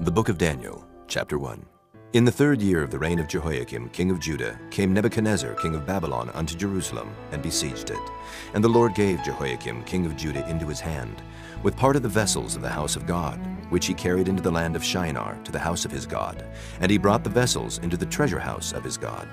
The Book of Daniel, Chapter 1. In the 3rd year of the reign of Jehoiakim, king of Judah, came Nebuchadnezzar, king of Babylon, unto Jerusalem, and besieged it. And the Lord gave Jehoiakim, king of Judah, into his hand, with part of the vessels of the house of God, which he carried into the land of Shinar, to the house of his God. And he brought the vessels into the treasure house of his God.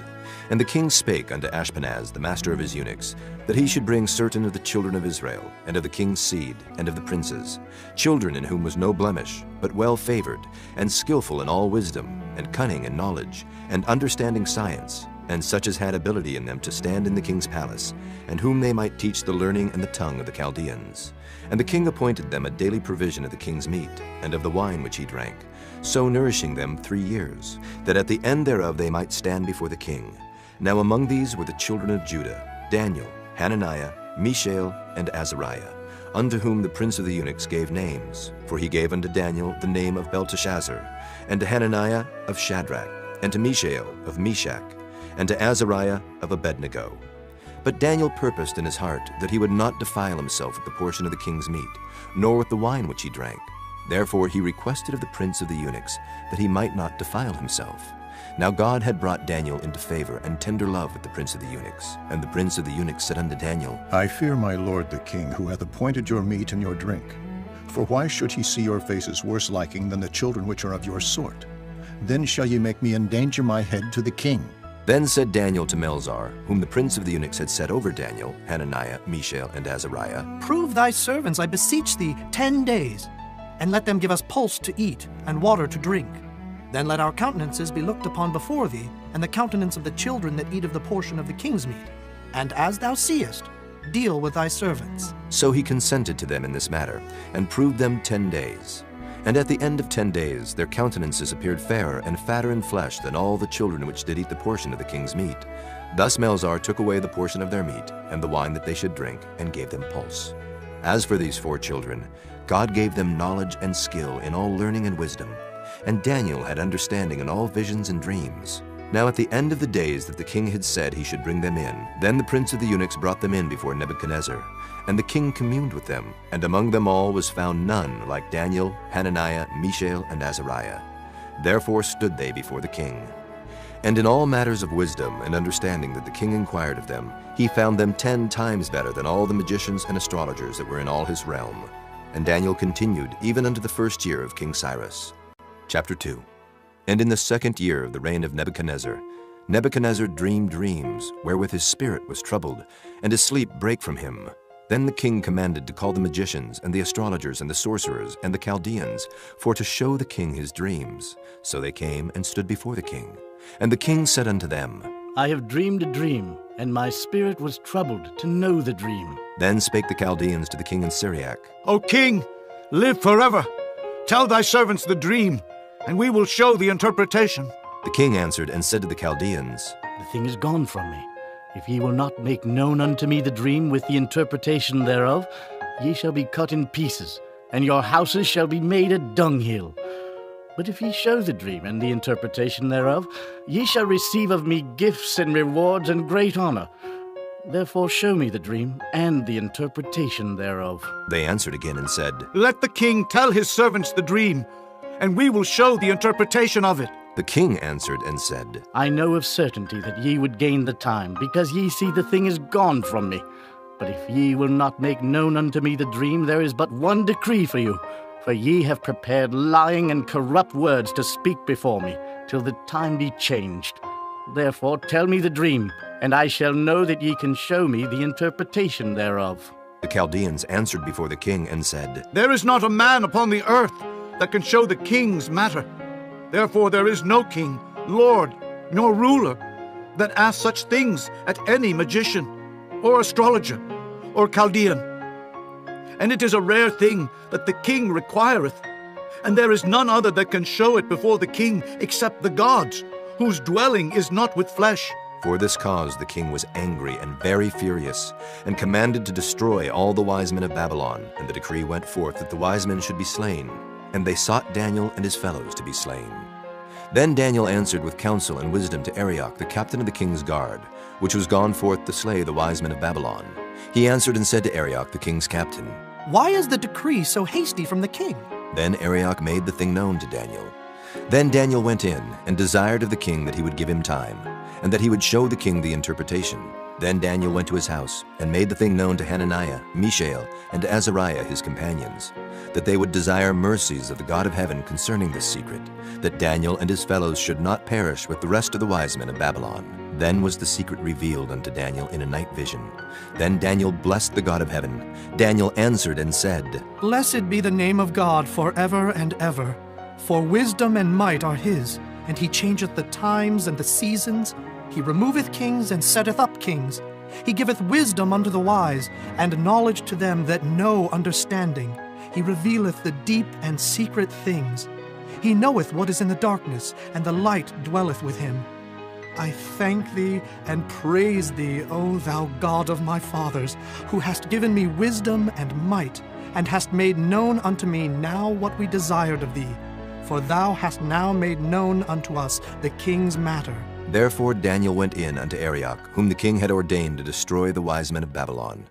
And the king spake unto Ashpenaz, the master of his eunuchs, that he should bring certain of the children of Israel, and of the king's seed, and of the princes, children in whom was no blemish, but well favored, and skillful in all wisdom, and cunning in knowledge, and understanding science, and such as had ability in them to stand in the king's palace, and whom they might teach the learning and the tongue of the Chaldeans. And the king appointed them a daily provision of the king's meat, and of the wine which he drank, so nourishing them 3 years, that at the end thereof they might stand before the king. Now among these were the children of Judah, Daniel, Hananiah, Mishael, and Azariah, unto whom the prince of the eunuchs gave names. For he gave unto Daniel the name of Belteshazzar, and to Hananiah of Shadrach, and to Mishael of Meshach, and to Azariah of Abednego. But Daniel purposed in his heart that he would not defile himself with the portion of the king's meat, nor with the wine which he drank. Therefore he requested of the prince of the eunuchs that he might not defile himself. Now God had brought Daniel into favor and tender love with the prince of the eunuchs. And the prince of the eunuchs said unto Daniel, I fear my lord the king, who hath appointed your meat and your drink. For why should he see your faces worse liking than the children which are of your sort? Then shall ye make me endanger my head to the king. Then said Daniel to Melzar, whom the prince of the eunuchs had set over Daniel, Hananiah, Mishael, and Azariah, Prove thy servants, I beseech thee, 10 days, and let them give us pulse to eat and water to drink. Then let our countenances be looked upon before thee, and the countenance of the children that eat of the portion of the king's meat. And as thou seest, deal with thy servants. So he consented to them in this matter, and proved them 10 days. And at the end of 10 days their countenances appeared fairer and fatter in flesh than all the children which did eat the portion of the king's meat. Thus Melzar took away the portion of their meat, and the wine that they should drink, and gave them pulse. As for these 4 children, God gave them knowledge and skill in all learning and wisdom. And Daniel had understanding in all visions and dreams. Now at the end of the days that the king had said he should bring them in, then the prince of the eunuchs brought them in before Nebuchadnezzar. And the king communed with them, and among them all was found none like Daniel, Hananiah, Mishael, and Azariah. Therefore stood they before the king. And in all matters of wisdom and understanding that the king inquired of them, he found them 10 times better than all the magicians and astrologers that were in all his realm. And Daniel continued even unto the 1st year of King Cyrus. Chapter 2. And in the 2nd year of the reign of Nebuchadnezzar, Nebuchadnezzar dreamed dreams, wherewith his spirit was troubled, and his sleep brake from him. Then the king commanded to call the magicians, and the astrologers, and the sorcerers, and the Chaldeans, for to show the king his dreams. So they came and stood before the king. And the king said unto them, I have dreamed a dream, and my spirit was troubled to know the dream. Then spake the Chaldeans to the king in Syriac, O king, live forever. Tell thy servants the dream, and we will show the interpretation. The king answered and said to the Chaldeans, The thing is gone from me. If ye will not make known unto me the dream with the interpretation thereof, ye shall be cut in pieces, and your houses shall be made a dunghill. But if ye show the dream and the interpretation thereof, ye shall receive of me gifts and rewards and great honor. Therefore show me the dream and the interpretation thereof. They answered again and said, Let the king tell his servants the dream, and we will show the interpretation of it. The king answered and said, I know of certainty that ye would gain the time, because ye see the thing is gone from me. But if ye will not make known unto me the dream, there is but one decree for you. For ye have prepared lying and corrupt words to speak before me, till the time be changed. Therefore tell me the dream, and I shall know that ye can show me the interpretation thereof. The Chaldeans answered before the king and said, There is not a man upon the earth that can show the king's matter. Therefore there is no king, lord, nor ruler that asks such things at any magician, or astrologer, or Chaldean. And it is a rare thing that the king requireth, and there is none other that can show it before the king except the gods, whose dwelling is not with flesh. For this cause the king was angry and very furious, and commanded to destroy all the wise men of Babylon. And the decree went forth that the wise men should be slain. And they sought Daniel and his fellows to be slain. Then Daniel answered with counsel and wisdom to Arioch, the captain of the king's guard, which was gone forth to slay the wise men of Babylon. He answered and said to Arioch, the king's captain, Why is the decree so hasty from the king? Then Arioch made the thing known to Daniel. Then Daniel went in and desired of the king that he would give him time, and that he would show the king the interpretation. Then Daniel went to his house and made the thing known to Hananiah, Mishael, and Azariah his companions, that they would desire mercies of the God of heaven concerning this secret, that Daniel and his fellows should not perish with the rest of the wise men of Babylon. Then was the secret revealed unto Daniel in a night vision. Then Daniel blessed the God of heaven. Daniel answered and said, Blessed be the name of God forever and ever. For wisdom and might are his, and he changeth the times and the seasons. He removeth kings and setteth up kings. He giveth wisdom unto the wise, and knowledge to them that know understanding. He revealeth the deep and secret things. He knoweth what is in the darkness, and the light dwelleth with him. I thank thee and praise thee, O thou God of my fathers, who hast given me wisdom and might, and hast made known unto me now what we desired of thee. For thou hast now made known unto us the king's matter. Therefore Daniel went in unto Arioch, whom the king had ordained to destroy the wise men of Babylon.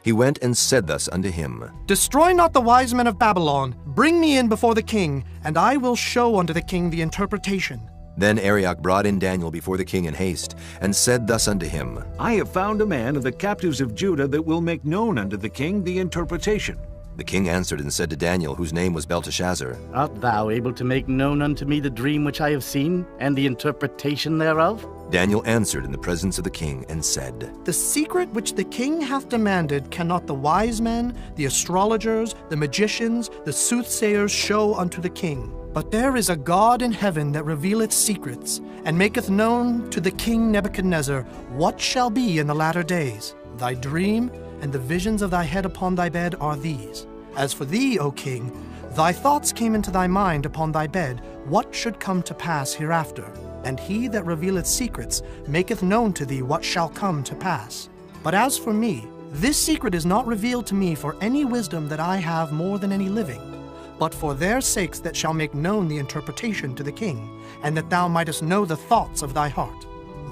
He went and said thus unto him, Destroy not the wise men of Babylon. Bring me in before the king, and I will show unto the king the interpretation. Then Arioch brought in Daniel before the king in haste, and said thus unto him, I have found a man of the captives of Judah that will make known unto the king the interpretation. The king answered and said to Daniel, whose name was Belteshazzar, Art thou able to make known unto me the dream which I have seen, and the interpretation thereof? Daniel answered in the presence of the king, and said, The secret which the king hath demanded cannot the wise men, the astrologers, the magicians, the soothsayers show unto the king. But there is a God in heaven that revealeth secrets, and maketh known to the king Nebuchadnezzar what shall be in the latter days. Thy dream and the visions of thy head upon thy bed are these. As for thee, O king, thy thoughts came into thy mind upon thy bed, what should come to pass hereafter. And he that revealeth secrets maketh known to thee what shall come to pass. But as for me, this secret is not revealed to me for any wisdom that I have more than any living, but for their sakes that shall make known the interpretation to the king, and that thou mightest know the thoughts of thy heart.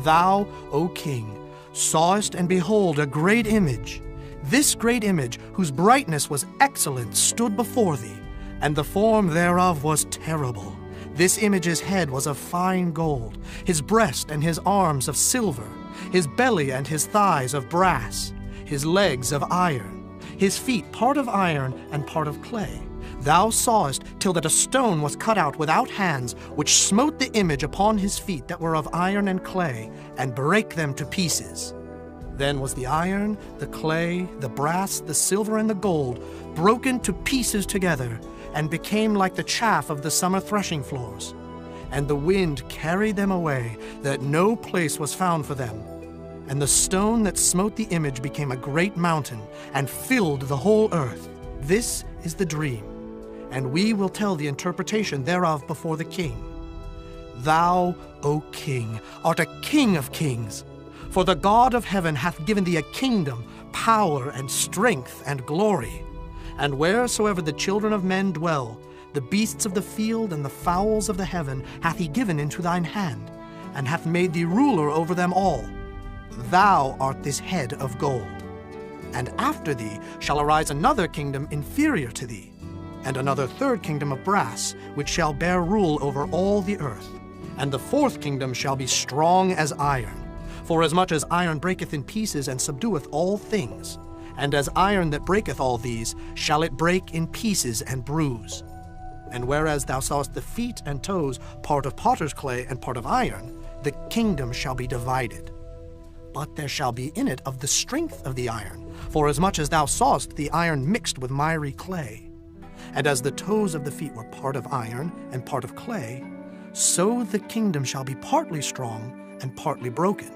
Thou, O king, sawest and behold a great image. This great image, whose brightness was excellent, stood before thee, and the form thereof was terrible. This image's head was of fine gold, his breast and his arms of silver, his belly and his thighs of brass, his legs of iron, his feet part of iron and part of clay. Thou sawest till that a stone was cut out without hands, which smote the image upon his feet that were of iron and clay, and brake them to pieces. Then was the iron, the clay, the brass, the silver, and the gold broken to pieces together, and became like the chaff of the summer threshing floors. And the wind carried them away, that no place was found for them. And the stone that smote the image became a great mountain, and filled the whole earth. This is the dream, and we will tell the interpretation thereof before the king. Thou, O king, art a king of kings. For the God of heaven hath given thee a kingdom, power, and strength, and glory. And wheresoever the children of men dwell, the beasts of the field and the fowls of the heaven hath he given into thine hand, and hath made thee ruler over them all. Thou art this head of gold. And after thee shall arise another kingdom inferior to thee, and another third kingdom of brass, which shall bear rule over all the earth. And the fourth kingdom shall be strong as iron. For as much as iron breaketh in pieces and subdueth all things, and as iron that breaketh all these, shall it break in pieces and bruise. And whereas thou sawest the feet and toes, part of potter's clay and part of iron, the kingdom shall be divided. But there shall be in it of the strength of the iron, for as much as thou sawest the iron mixed with miry clay. And as the toes of the feet were part of iron and part of clay, so the kingdom shall be partly strong and partly broken.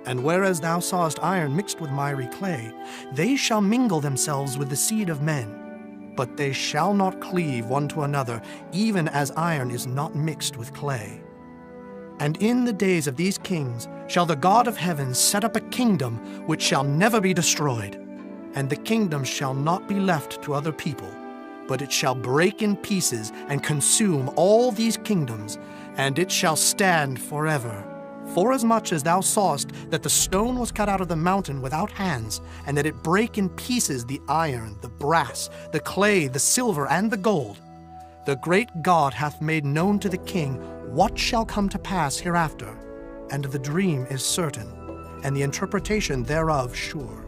And whereas thou sawest iron mixed with miry clay, they shall mingle themselves with the seed of men. But they shall not cleave one to another, even as iron is not mixed with clay. And in the days of these kings shall the God of heaven set up a kingdom which shall never be destroyed. And the kingdom shall not be left to other people, but it shall break in pieces and consume all these kingdoms, and it shall stand forever. Forasmuch as thou sawest that the stone was cut out of the mountain without hands, and that it brake in pieces the iron, the brass, the clay, the silver, and the gold, The great God hath made known to the king what shall come to pass hereafter, and the dream is certain, and the interpretation thereof sure.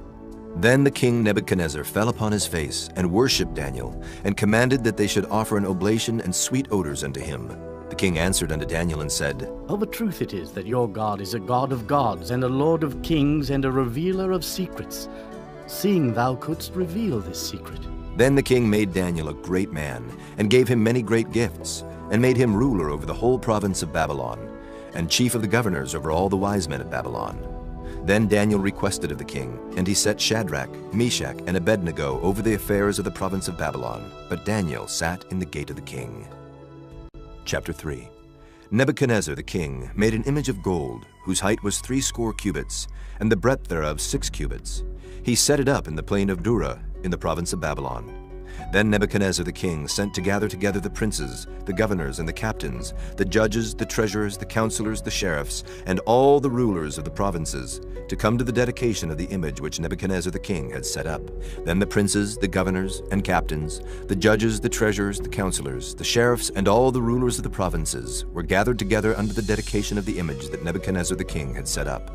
Then the king Nebuchadnezzar fell upon his face and worshipped Daniel, and commanded that they should offer an oblation and sweet odors unto him. The king answered unto Daniel and said, Of a truth it is that your God is a God of gods, and a Lord of kings, and a revealer of secrets, seeing thou couldst reveal this secret. Then the king made Daniel a great man, and gave him many great gifts, and made him ruler over the whole province of Babylon, and chief of the governors over all the wise men of Babylon. Then Daniel requested of the king, and he set Shadrach, Meshach, and Abednego over the affairs of the province of Babylon. But Daniel sat in the gate of the king. Chapter 3. Nebuchadnezzar the king made an image of gold, whose height was 80 cubits, and the breadth thereof 6 cubits. He set it up in the plain of Dura, in the province of Babylon. Then Nebuchadnezzar the king sent to gather together the princes, the governors, and the captains, the judges, the treasurers, the counselors, the sheriffs, and all the rulers of the provinces, to come to the dedication of the image which Nebuchadnezzar the king had set up. Then the princes, the governors, and captains, the judges, the treasurers, the counselors, the sheriffs, and all the rulers of the provinces were gathered together unto the dedication of the image that Nebuchadnezzar the king had set up.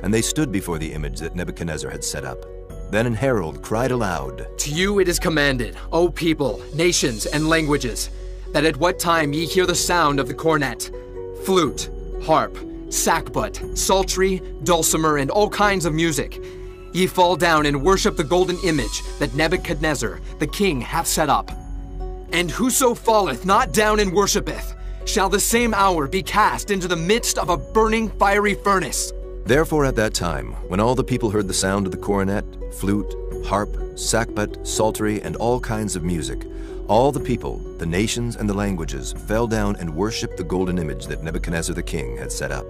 And they stood before the image that Nebuchadnezzar had set up. Then an herald cried aloud, To you it is commanded, O people, nations, and languages, that at what time ye hear the sound of the cornet, flute, harp, sackbut, psaltery, dulcimer, and all kinds of music, ye fall down and worship the golden image that Nebuchadnezzar the king hath set up. And whoso falleth not down and worshipeth, shall the same hour be cast into the midst of a burning fiery furnace. Therefore at that time, when all the people heard the sound of the cornet, flute, harp, sackbut, psaltery, and all kinds of music, all the people, the nations, and the languages fell down and worshipped the golden image that Nebuchadnezzar the king had set up.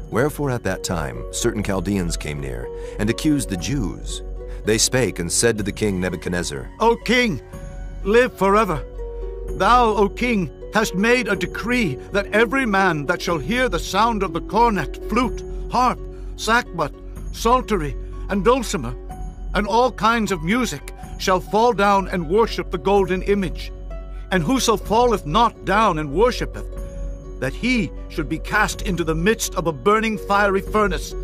Wherefore at that time certain Chaldeans came near, and accused the Jews. They spake and said to the king Nebuchadnezzar, O king, live forever. Thou, O king, hast made a decree that every man that shall hear the sound of the cornet, flute, harp, sackbut, psaltery, and dulcimer, and all kinds of music, shall fall down and worship the golden image. And whoso falleth not down and worshipeth, that he should be cast into the midst of a burning fiery furnace.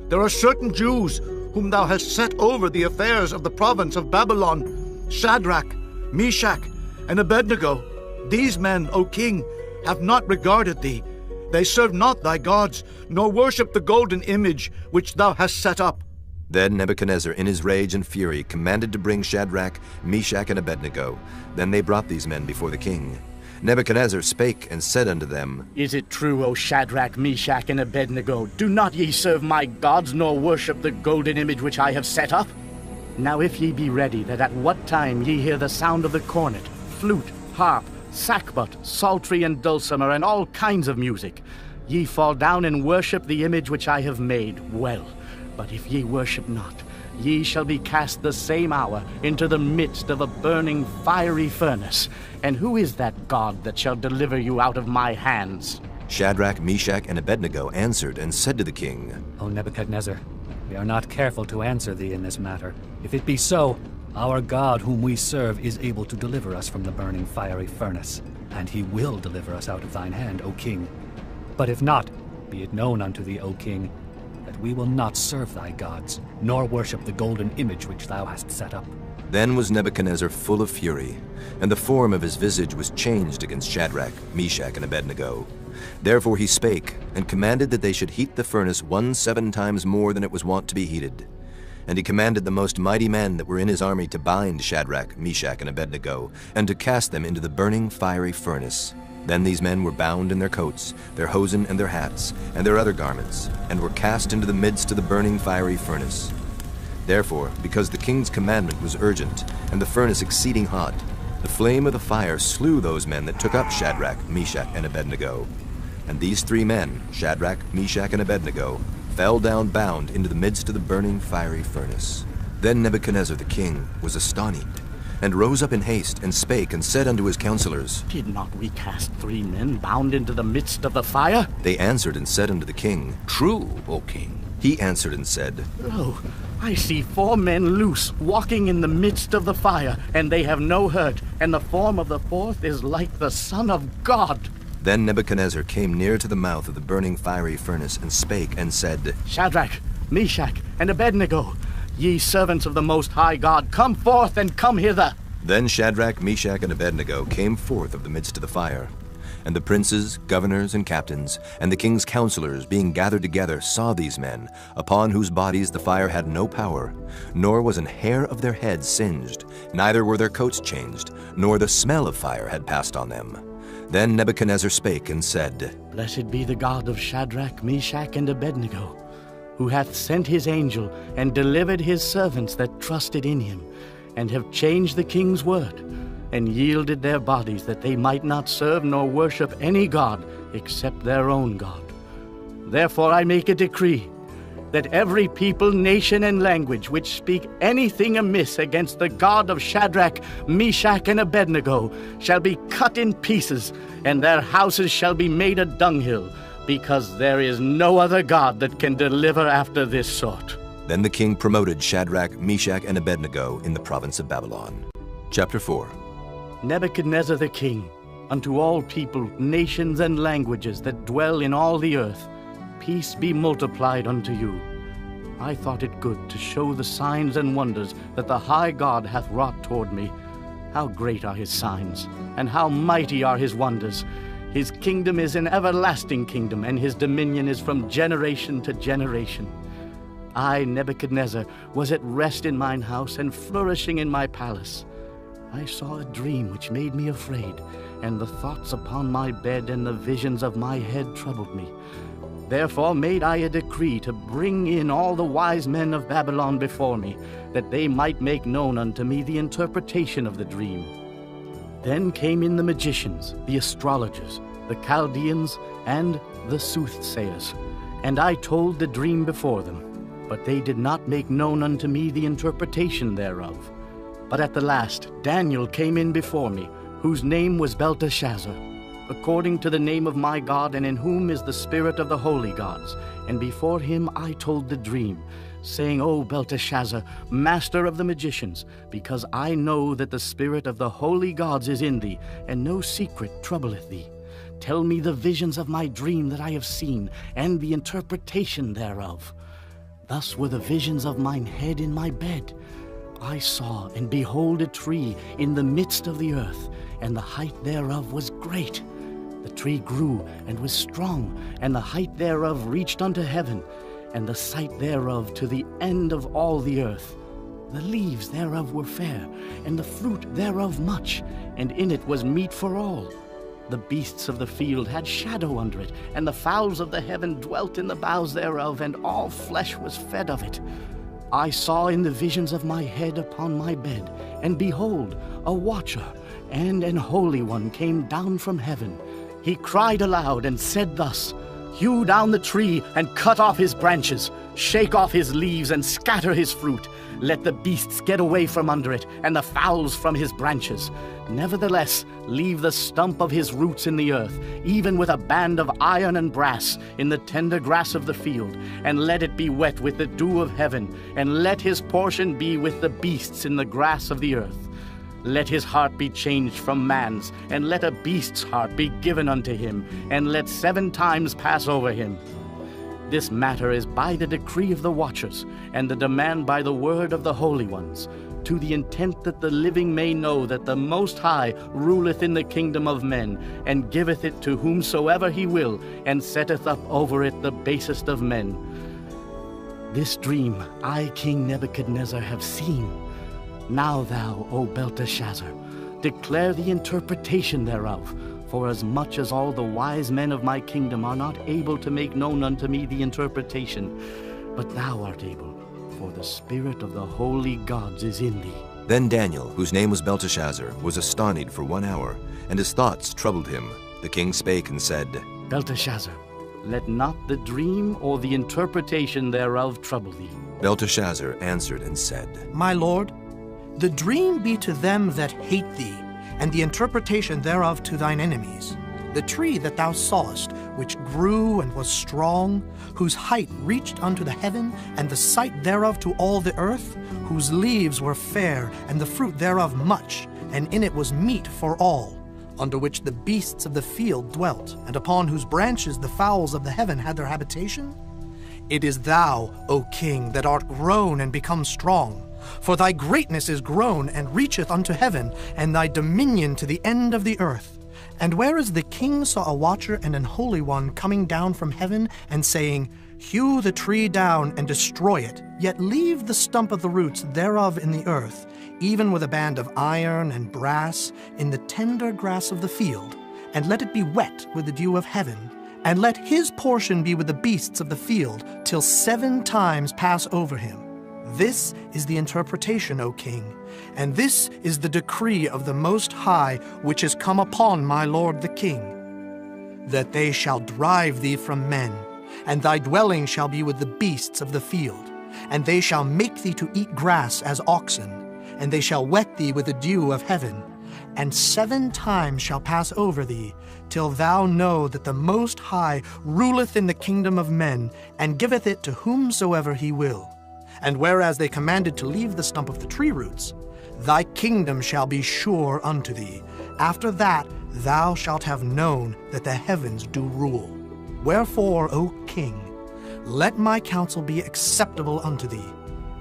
There are certain Jews whom thou hast set over the affairs of the province of Babylon, Shadrach, Meshach, and Abednego. These men, O king, have not regarded thee. They serve not thy gods, nor worship the golden image which thou hast set up. Then Nebuchadnezzar in his rage and fury commanded to bring Shadrach, Meshach, and Abednego. Then they brought these men before the king. Nebuchadnezzar spake and said unto them, Is it true, O Shadrach, Meshach, and Abednego, do not ye serve my gods, nor worship the golden image which I have set up? Now if ye be ready, that at what time ye hear the sound of the cornet, flute, harp, sackbut, psaltery, and dulcimer, and all kinds of music, ye fall down and worship the image which I have made, well. But if ye worship not, ye shall be cast the same hour into the midst of a burning fiery furnace. And who is that God that shall deliver you out of my hands? Shadrach, Meshach, and Abednego answered and said to the king, O Nebuchadnezzar, we are not careful to answer thee in this matter. If it be so, our God whom we serve is able to deliver us from the burning fiery furnace, and he will deliver us out of thine hand, O king. But if not, be it known unto thee, O king, that we will not serve thy gods, nor worship the golden image which thou hast set up. Then was Nebuchadnezzar full of fury, and the form of his visage was changed against Shadrach, Meshach, and Abednego. Therefore he spake, and commanded that they should heat the furnace 17 times more than it was wont to be heated. And he commanded the most mighty men that were in his army to bind Shadrach, Meshach, and Abednego, and to cast them into the burning fiery furnace. Then these men were bound in their coats, their hosen, and their hats, and their other garments, and were cast into the midst of the burning fiery furnace. Therefore, because the king's commandment was urgent, and the furnace exceeding hot, the flame of the fire slew those men that took up Shadrach, Meshach, and Abednego. And these 3 men, Shadrach, Meshach, and Abednego, fell down bound into the midst of the burning fiery furnace. Then Nebuchadnezzar the king was astonished, and rose up in haste, and spake, and said unto his counselors, Did not we cast 3 men bound into the midst of the fire? They answered and said unto the king, True, O king. He answered and said, Lo, I see 4 men loose, walking in the midst of the fire, and they have no hurt, and the form of the fourth is like the Son of God. Then Nebuchadnezzar came near to the mouth of the burning fiery furnace and spake and said, Shadrach, Meshach, and Abednego, ye servants of the Most High God, come forth and come hither. Then Shadrach, Meshach, and Abednego came forth of the midst of the fire. And the princes, governors, and captains, and the king's counselors, being gathered together, saw these men, upon whose bodies the fire had no power, nor was an hair of their heads singed, neither were their coats changed, nor the smell of fire had passed on them. Then Nebuchadnezzar spake and said, Blessed be the God of Shadrach, Meshach, and Abednego, who hath sent his angel and delivered his servants that trusted in him, and have changed the king's word, and yielded their bodies that they might not serve nor worship any god except their own God. Therefore I make a decree that every people, nation, and language which speak anything amiss against the God of Shadrach, Meshach, and Abednego shall be cut in pieces, and their houses shall be made a dunghill, because there is no other God that can deliver after this sort. Then the king promoted Shadrach, Meshach, and Abednego in the province of Babylon. Chapter 4. Nebuchadnezzar the king, unto all people, nations, and languages that dwell in all the earth, peace be multiplied unto you. I thought it good to show the signs and wonders that the high God hath wrought toward me. How great are his signs, and how mighty are his wonders! His kingdom is an everlasting kingdom, and his dominion is from generation to generation. I, Nebuchadnezzar, was at rest in mine house, and flourishing in my palace. I saw a dream which made me afraid, and the thoughts upon my bed and the visions of my head troubled me. Therefore made I a decree to bring in all the wise men of Babylon before me, that they might make known unto me the interpretation of the dream. Then came in the magicians, the astrologers, the Chaldeans, and the soothsayers, and I told the dream before them, but they did not make known unto me the interpretation thereof. But at the last Daniel came in before me, whose name was Belteshazzar, according to the name of my God, and in whom is the spirit of the holy gods. And before him I told the dream, saying, O Belteshazzar, master of the magicians, because I know that the spirit of the holy gods is in thee, and no secret troubleth thee. Tell me the visions of my dream that I have seen, and the interpretation thereof. Thus were the visions of mine head in my bed. I saw, and behold, a tree in the midst of the earth, and the height thereof was great. The tree grew and was strong, and the height thereof reached unto heaven, and the sight thereof to the end of all the earth. The leaves thereof were fair, and the fruit thereof much, and in it was meat for all. The beasts of the field had shadow under it, and the fowls of the heaven dwelt in the boughs thereof, and all flesh was fed of it. I saw in the visions of my head upon my bed, and behold, a watcher and an holy one came down from heaven. He cried aloud and said thus, Hew down the tree and cut off his branches, shake off his leaves and scatter his fruit. Let the beasts get away from under it, and the fowls from his branches. Nevertheless, leave the stump of his roots in the earth, even with a band of iron and brass in the tender grass of the field, and let it be wet with the dew of heaven, and let his portion be with the beasts in the grass of the earth. Let his heart be changed from man's, and let a beast's heart be given unto him, and let 7 times pass over him. This matter is by the decree of the watchers, and the demand by the word of the holy ones, to the intent that the living may know that the Most High ruleth in the kingdom of men, and giveth it to whomsoever he will, and setteth up over it the basest of men. This dream I, King Nebuchadnezzar, have seen. Now thou, O Belteshazzar, declare the interpretation thereof, for as much as all the wise men of my kingdom are not able to make known unto me the interpretation, but thou art able, for the spirit of the holy gods is in thee. Then Daniel, whose name was Belteshazzar, was astonied for 1 hour, and his thoughts troubled him. The king spake and said, Belteshazzar, let not the dream or the interpretation thereof trouble thee. Belteshazzar answered and said, My lord, the dream be to them that hate thee, and the interpretation thereof to thine enemies. The tree that thou sawest, which grew and was strong, whose height reached unto the heaven, and the sight thereof to all the earth, whose leaves were fair, and the fruit thereof much, and in it was meat for all, under which the beasts of the field dwelt, and upon whose branches the fowls of the heaven had their habitation? It is thou, O king, that art grown and become strong. For thy greatness is grown and reacheth unto heaven, and thy dominion to the end of the earth. And whereas the king saw a watcher and an holy one coming down from heaven, and saying, Hew the tree down and destroy it, yet leave the stump of the roots thereof in the earth, even with a band of iron and brass, in the tender grass of the field, and let it be wet with the dew of heaven, and let his portion be with the beasts of the field, till 7 times pass over him. This is the interpretation, O king, and this is the decree of the Most High, which is come upon my lord the king, that they shall drive thee from men, and thy dwelling shall be with the beasts of the field, and they shall make thee to eat grass as oxen, and they shall wet thee with the dew of heaven, and 7 times shall pass over thee, till thou know that the Most High ruleth in the kingdom of men, and giveth it to whomsoever he will. And whereas they commanded to leave the stump of the tree roots, thy kingdom shall be sure unto thee. After that thou shalt have known that the heavens do rule. Wherefore, O king, let my counsel be acceptable unto thee,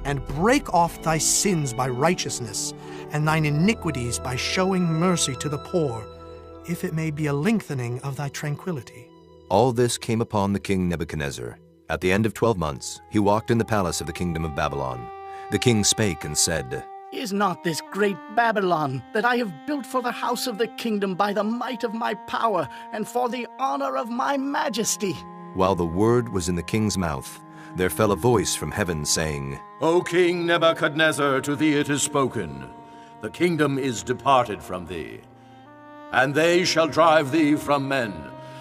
and break off thy sins by righteousness, and thine iniquities by showing mercy to the poor, if it may be a lengthening of thy tranquility. All this came upon the king Nebuchadnezzar. At the end of 12 months, he walked in the palace of the kingdom of Babylon. The king spake and said, Is not this great Babylon that I have built for the house of the kingdom by the might of my power and for the honor of my majesty? While the word was in the king's mouth, there fell a voice from heaven saying, O King Nebuchadnezzar, to thee it is spoken, the kingdom is departed from thee. And they shall drive thee from men,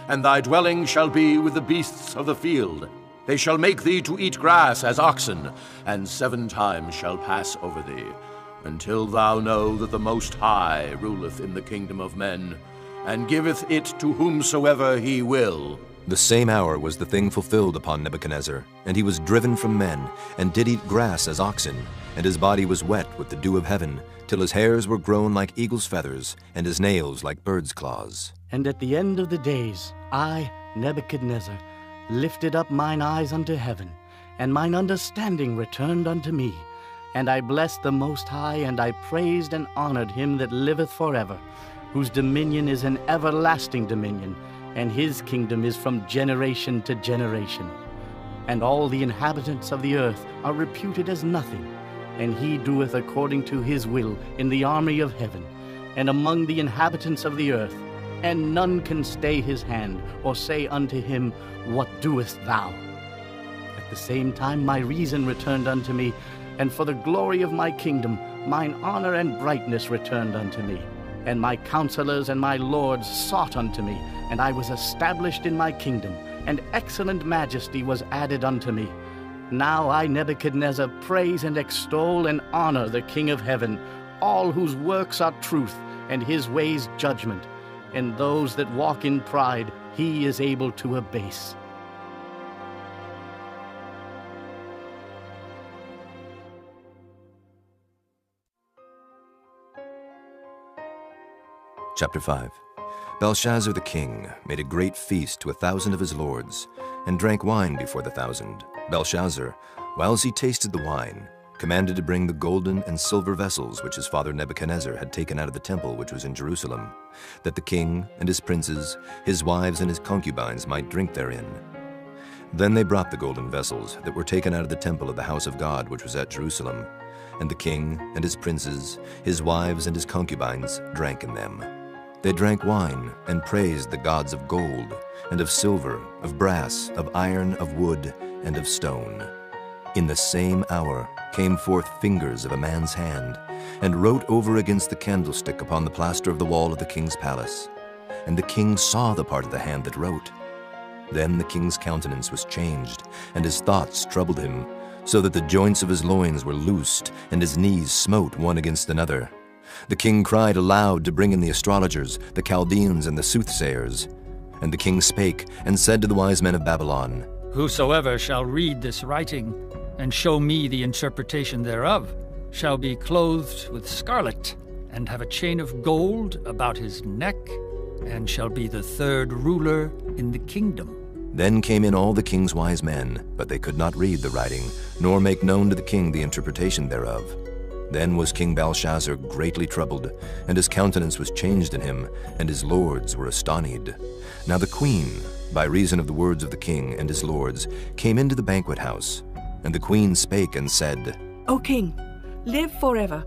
and thy dwelling shall be with the beasts of the field. They shall make thee to eat grass as oxen, and 7 times shall pass over thee, until thou know that the Most High ruleth in the kingdom of men, and giveth it to whomsoever he will. The same hour was the thing fulfilled upon Nebuchadnezzar, and he was driven from men, and did eat grass as oxen, and his body was wet with the dew of heaven, till his hairs were grown like eagle's feathers, and his nails like bird's claws. And at the end of the days, I, Nebuchadnezzar, lifted up mine eyes unto heaven, and mine understanding returned unto me. And I blessed the Most High, and I praised and honored him that liveth forever, whose dominion is an everlasting dominion, and his kingdom is from generation to generation. And all the inhabitants of the earth are reputed as nothing, and he doeth according to his will in the army of heaven, and among the inhabitants of the earth, and none can stay his hand, or say unto him, What doest thou? At the same time my reason returned unto me, and for the glory of my kingdom mine honor and brightness returned unto me. And my counselors and my lords sought unto me, and I was established in my kingdom, and excellent majesty was added unto me. Now I, Nebuchadnezzar, praise and extol and honor the King of heaven, all whose works are truth, and his ways judgment. And those that walk in pride he is able to abase. Chapter 5. Belshazzar the king made a great feast to 1,000 of his lords, and drank wine before the 1,000. Belshazzar, whiles he tasted the wine, commanded to bring the golden and silver vessels which his father Nebuchadnezzar had taken out of the temple which was in Jerusalem, that the king and his princes, his wives and his concubines might drink therein. Then they brought the golden vessels that were taken out of the temple of the house of God which was at Jerusalem, and the king and his princes, his wives and his concubines drank in them. They drank wine and praised the gods of gold, and of silver, of brass, of iron, of wood, and of stone. In the same hour came forth fingers of a man's hand, and wrote over against the candlestick upon the plaster of the wall of the king's palace. And the king saw the part of the hand that wrote. Then the king's countenance was changed, and his thoughts troubled him, so that the joints of his loins were loosed, and his knees smote one against another. The king cried aloud to bring in the astrologers, the Chaldeans, and the soothsayers. And the king spake, and said to the wise men of Babylon, Whosoever shall read this writing, and show me the interpretation thereof, shall be clothed with scarlet, and have a chain of gold about his neck, and shall be the third ruler in the kingdom. Then came in all the king's wise men, but they could not read the writing, nor make known to the king the interpretation thereof. Then was King Belshazzar greatly troubled, and his countenance was changed in him, and his lords were astonied. Now the queen, by reason of the words of the king and his lords, came into the banquet house. And the queen spake and said, O king, live forever.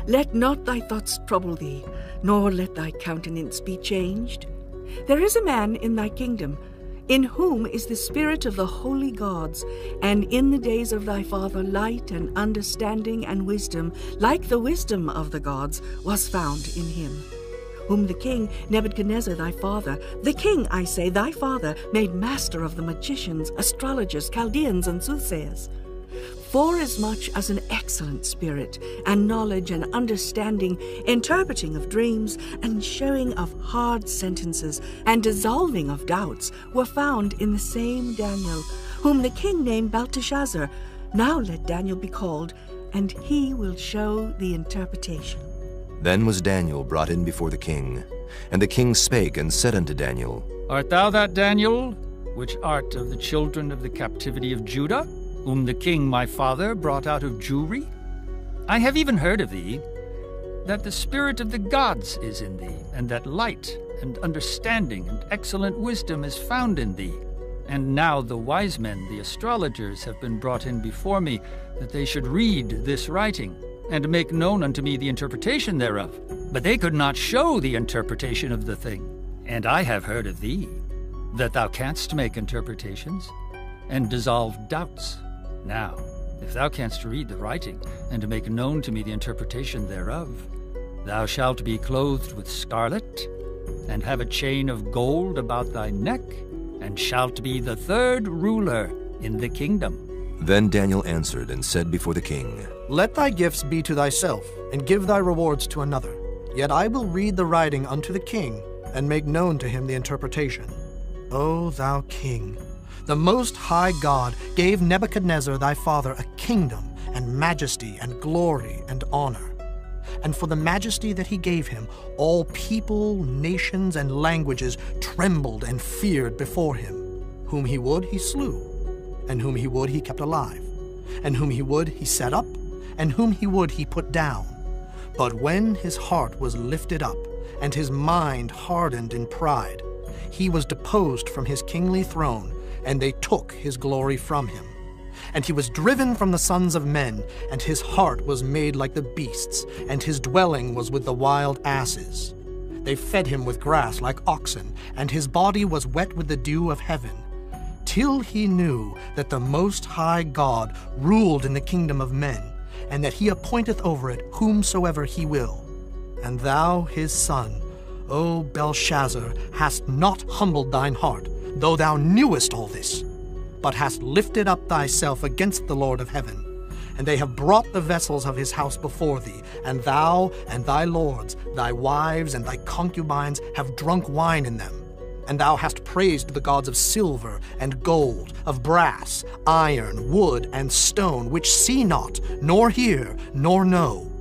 Let not thy thoughts trouble thee, nor let thy countenance be changed. There is a man in thy kingdom, in whom is the spirit of the holy gods, and in the days of thy father light and understanding and wisdom, like the wisdom of the gods, was found in him, whom the king Nebuchadnezzar thy father, the king, I say, thy father, made master of the magicians, astrologers, Chaldeans, and soothsayers. Forasmuch as an excellent spirit, and knowledge and understanding, interpreting of dreams, and showing of hard sentences, and dissolving of doubts, were found in the same Daniel, whom the king named Belteshazzar. Now let Daniel be called, and he will show the interpretation. Then was Daniel brought in before the king. And the king spake and said unto Daniel, Art thou that Daniel, which art of the children of the captivity of Judah, whom the king my father brought out of Jewry? I have even heard of thee, that the spirit of the gods is in thee, and that light and understanding and excellent wisdom is found in thee. And now the wise men, the astrologers, have been brought in before me, that they should read this writing, and make known unto me the interpretation thereof. But they could not show the interpretation of the thing. And I have heard of thee, that thou canst make interpretations, and dissolve doubts. Now, if thou canst read the writing, and to make known to me the interpretation thereof, thou shalt be clothed with scarlet, and have a chain of gold about thy neck, and shalt be the third ruler in the kingdom. Then Daniel answered and said before the king, Let thy gifts be to thyself, and give thy rewards to another. Yet I will read the writing unto the king, and make known to him the interpretation. O thou king, the Most High God gave Nebuchadnezzar thy father a kingdom, and majesty, and glory, and honor. And for the majesty that he gave him, all people, nations, and languages trembled and feared before him. Whom he would, he slew, and whom he would, he kept alive, and whom he would, he set up, and whom he would, he put down. But when his heart was lifted up, and his mind hardened in pride, he was deposed from his kingly throne, and they took his glory from him. And he was driven from the sons of men, and his heart was made like the beasts, and his dwelling was with the wild asses. They fed him with grass like oxen, and his body was wet with the dew of heaven, till he knew that the Most High God ruled in the kingdom of men, and that he appointeth over it whomsoever he will. And thou, his son, O Belshazzar, hast not humbled thine heart, though thou knewest all this, but hast lifted up thyself against the Lord of heaven. And they have brought the vessels of his house before thee, and thou and thy lords, thy wives and thy concubines have drunk wine in them. And thou hast praised the gods of silver and gold, of brass, iron, wood, and stone, which see not, nor hear, nor know.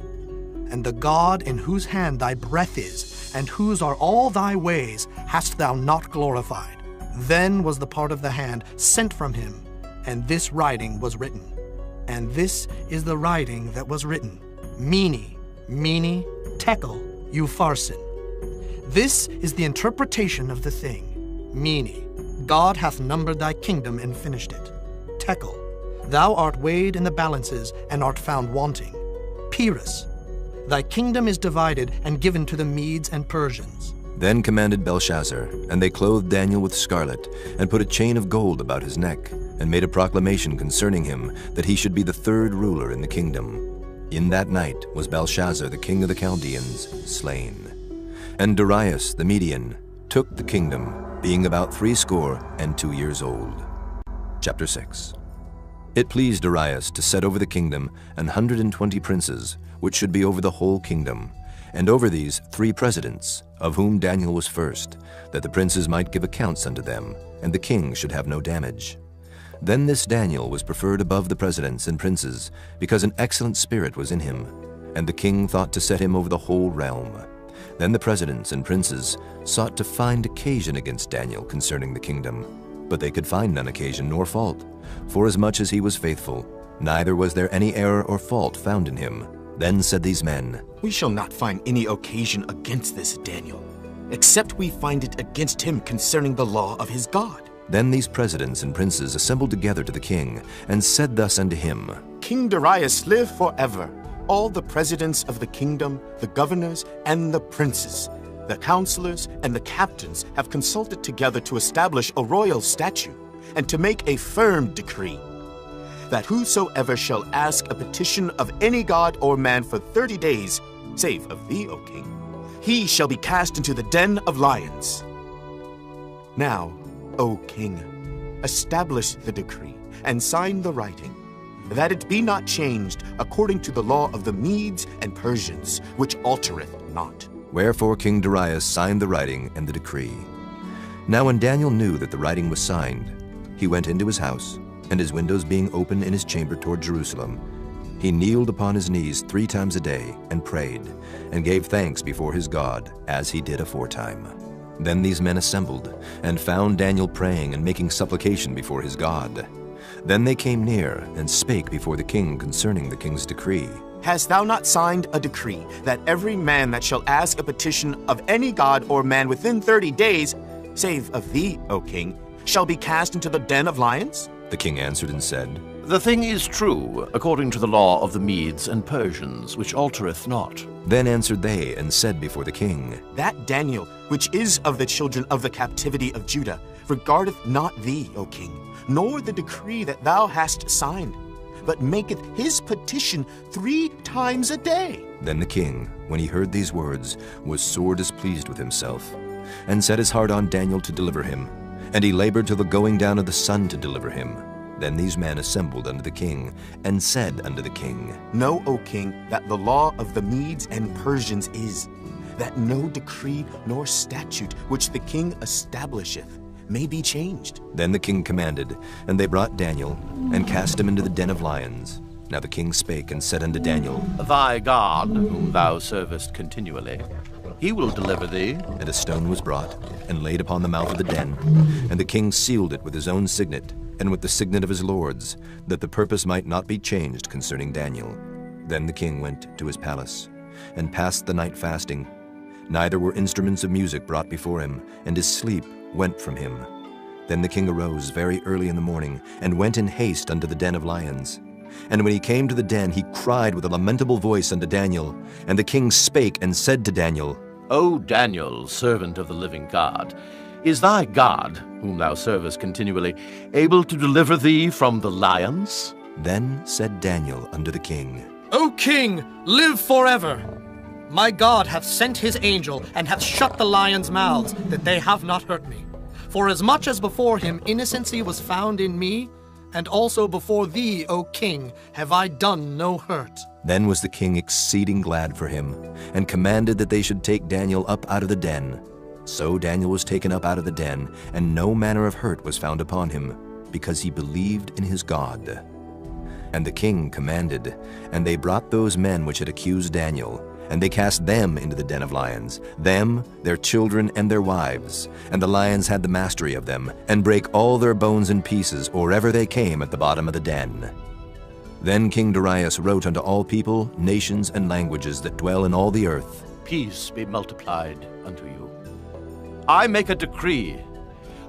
And the God in whose hand thy breath is, and whose are all thy ways, hast thou not glorified. Then was the part of the hand sent from him, and this writing was written. And this is the writing that was written. Mene, Mene, Tekel, Upharsin. This is the interpretation of the thing. Mene, God hath numbered thy kingdom and finished it. Tekel, thou art weighed in the balances and art found wanting. Peres, thy kingdom is divided and given to the Medes and Persians. Then commanded Belshazzar, and they clothed Daniel with scarlet, and put a chain of gold about his neck, and made a proclamation concerning him, that he should be the third ruler in the kingdom. In that night was Belshazzar the king of the Chaldeans slain. And Darius the Median took the kingdom, being about 62 years old. Chapter 6. It pleased Darius to set over the kingdom 120 princes, which should be over the whole kingdom, and over these 3 presidents, of whom Daniel was first, that the princes might give accounts unto them, and the king should have no damage. Then this Daniel was preferred above the presidents and princes, because an excellent spirit was in him. and the king thought to set him over the whole realm. Then the presidents and princes sought to find occasion against Daniel concerning the kingdom, but they could find none occasion nor fault, forasmuch as he was faithful, neither was there any error or fault found in him. Then said these men, We shall not find any occasion against this Daniel, except we find it against him concerning the law of his God. Then these presidents and princes assembled together to the king, and said thus unto him, King Darius, live forever. All the presidents of the kingdom, the governors, and the princes, the counselors, and the captains have consulted together to establish a royal statute, and to make a firm decree, that whosoever shall ask a petition of any god or man for 30 days, save of thee, O king, he shall be cast into the den of lions. Now, O king, establish the decree, and sign the writing, that it be not changed according to the law of the Medes and Persians, which altereth not. Wherefore King Darius signed the writing and the decree. Now when Daniel knew that the writing was signed, he went into his house, and his windows being open in his chamber toward Jerusalem, he kneeled upon his knees 3 times a day, and prayed, and gave thanks before his God, as he did aforetime. Then these men assembled, and found Daniel praying and making supplication before his God. Then they came near, and spake before the king concerning the king's decree. Hast thou not signed a decree, that every man that shall ask a petition of any god or man within 30 days, save of thee, O king, shall be cast into the den of lions? The king answered and said, The thing is true, according to the law of the Medes and Persians, which altereth not. Then answered they and said before the king, That Daniel, which is of the children of the captivity of Judah, regardeth not thee, O king, nor the decree that thou hast signed, but maketh his petition 3 times a day. Then the king, when he heard these words, was sore displeased with himself, and set his heart on Daniel to deliver him. And he labored till the going down of the sun to deliver him. Then these men assembled unto the king, and said unto the king, Know, O king, that the law of the Medes and Persians is, that no decree nor statute which the king establisheth may be changed. Then the king commanded, and they brought Daniel, and cast him into the den of lions. Now the king spake and said unto Daniel, Thy God, whom thou servest continually, he will deliver thee. And a stone was brought, and laid upon the mouth of the den. And the king sealed it with his own signet, and with the signet of his lords, that the purpose might not be changed concerning Daniel. Then the king went to his palace, and passed the night fasting. Neither were instruments of music brought before him, and his sleep went from him. Then the king arose very early in the morning, and went in haste unto the den of lions. And when he came to the den, he cried with a lamentable voice unto Daniel. And the king spake and said to Daniel, O Daniel, servant of the living God, is thy God, whom thou servest continually, able to deliver thee from the lions? Then said Daniel unto the king, O king, live forever! My God hath sent his angel, and hath shut the lions' mouths, that they have not hurt me. For as much as before him innocency was found in me, and also before thee, O king, have I done no hurt. Then was the king exceeding glad for him, and commanded that they should take Daniel up out of the den. So Daniel was taken up out of the den, and no manner of hurt was found upon him, because he believed in his God. And the king commanded, and they brought those men which had accused Daniel, and they cast them into the den of lions, them, their children, and their wives. And the lions had the mastery of them, and brake all their bones in pieces, or ever they came at the bottom of the den. Then King Darius wrote unto all people, nations, and languages that dwell in all the earth, Peace be multiplied unto you. I make a decree,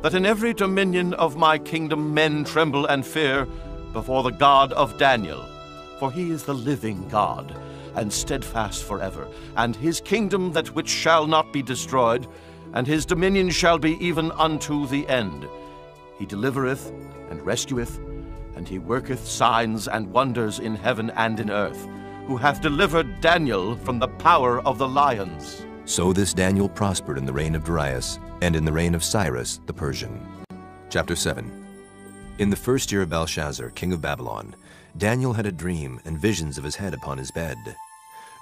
that in every dominion of my kingdom men tremble and fear before the God of Daniel, for he is the living God, and steadfast forever, and his kingdom that which shall not be destroyed, and his dominion shall be even unto the end. He delivereth and rescueth, and he worketh signs and wonders in heaven and in earth, who hath delivered Daniel from the power of the lions. So this Daniel prospered in the reign of Darius, and in the reign of Cyrus the Persian. Chapter 7. In the 1st year of Belshazzar, king of Babylon, Daniel had a dream and visions of his head upon his bed.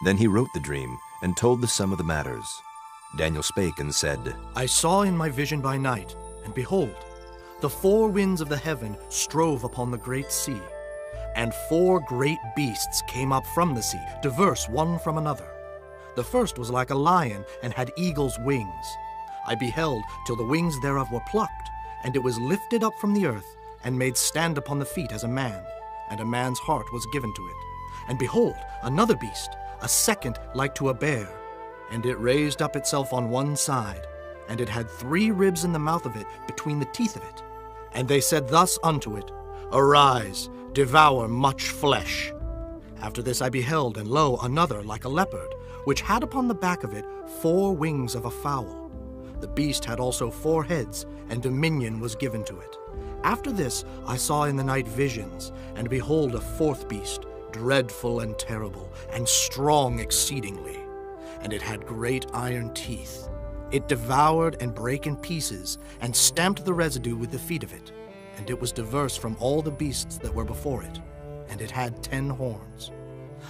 Then he wrote the dream, and told the sum of the matters. Daniel spake and said, I saw in my vision by night, and behold, the 4 winds of the heaven strove upon the great sea. And 4 great beasts came up from the sea, diverse one from another. The first was like a lion, and had eagle's wings. I beheld till the wings thereof were plucked, and it was lifted up from the earth, and made stand upon the feet as a man, and a man's heart was given to it. And behold, another beast, a second like to a bear, and it raised up itself on one side, and it had 3 ribs in the mouth of it between the teeth of it. And they said thus unto it, Arise, devour much flesh. After this I beheld, and lo, another like a leopard, which had upon the back of it 4 wings of a fowl. The beast had also 4 heads, and dominion was given to it. After this I saw in the night visions, and behold, a 4th beast, dreadful and terrible, and strong exceedingly. And it had great iron teeth. It devoured and brake in pieces, and stamped the residue with the feet of it. And it was diverse from all the beasts that were before it. And it had 10 horns.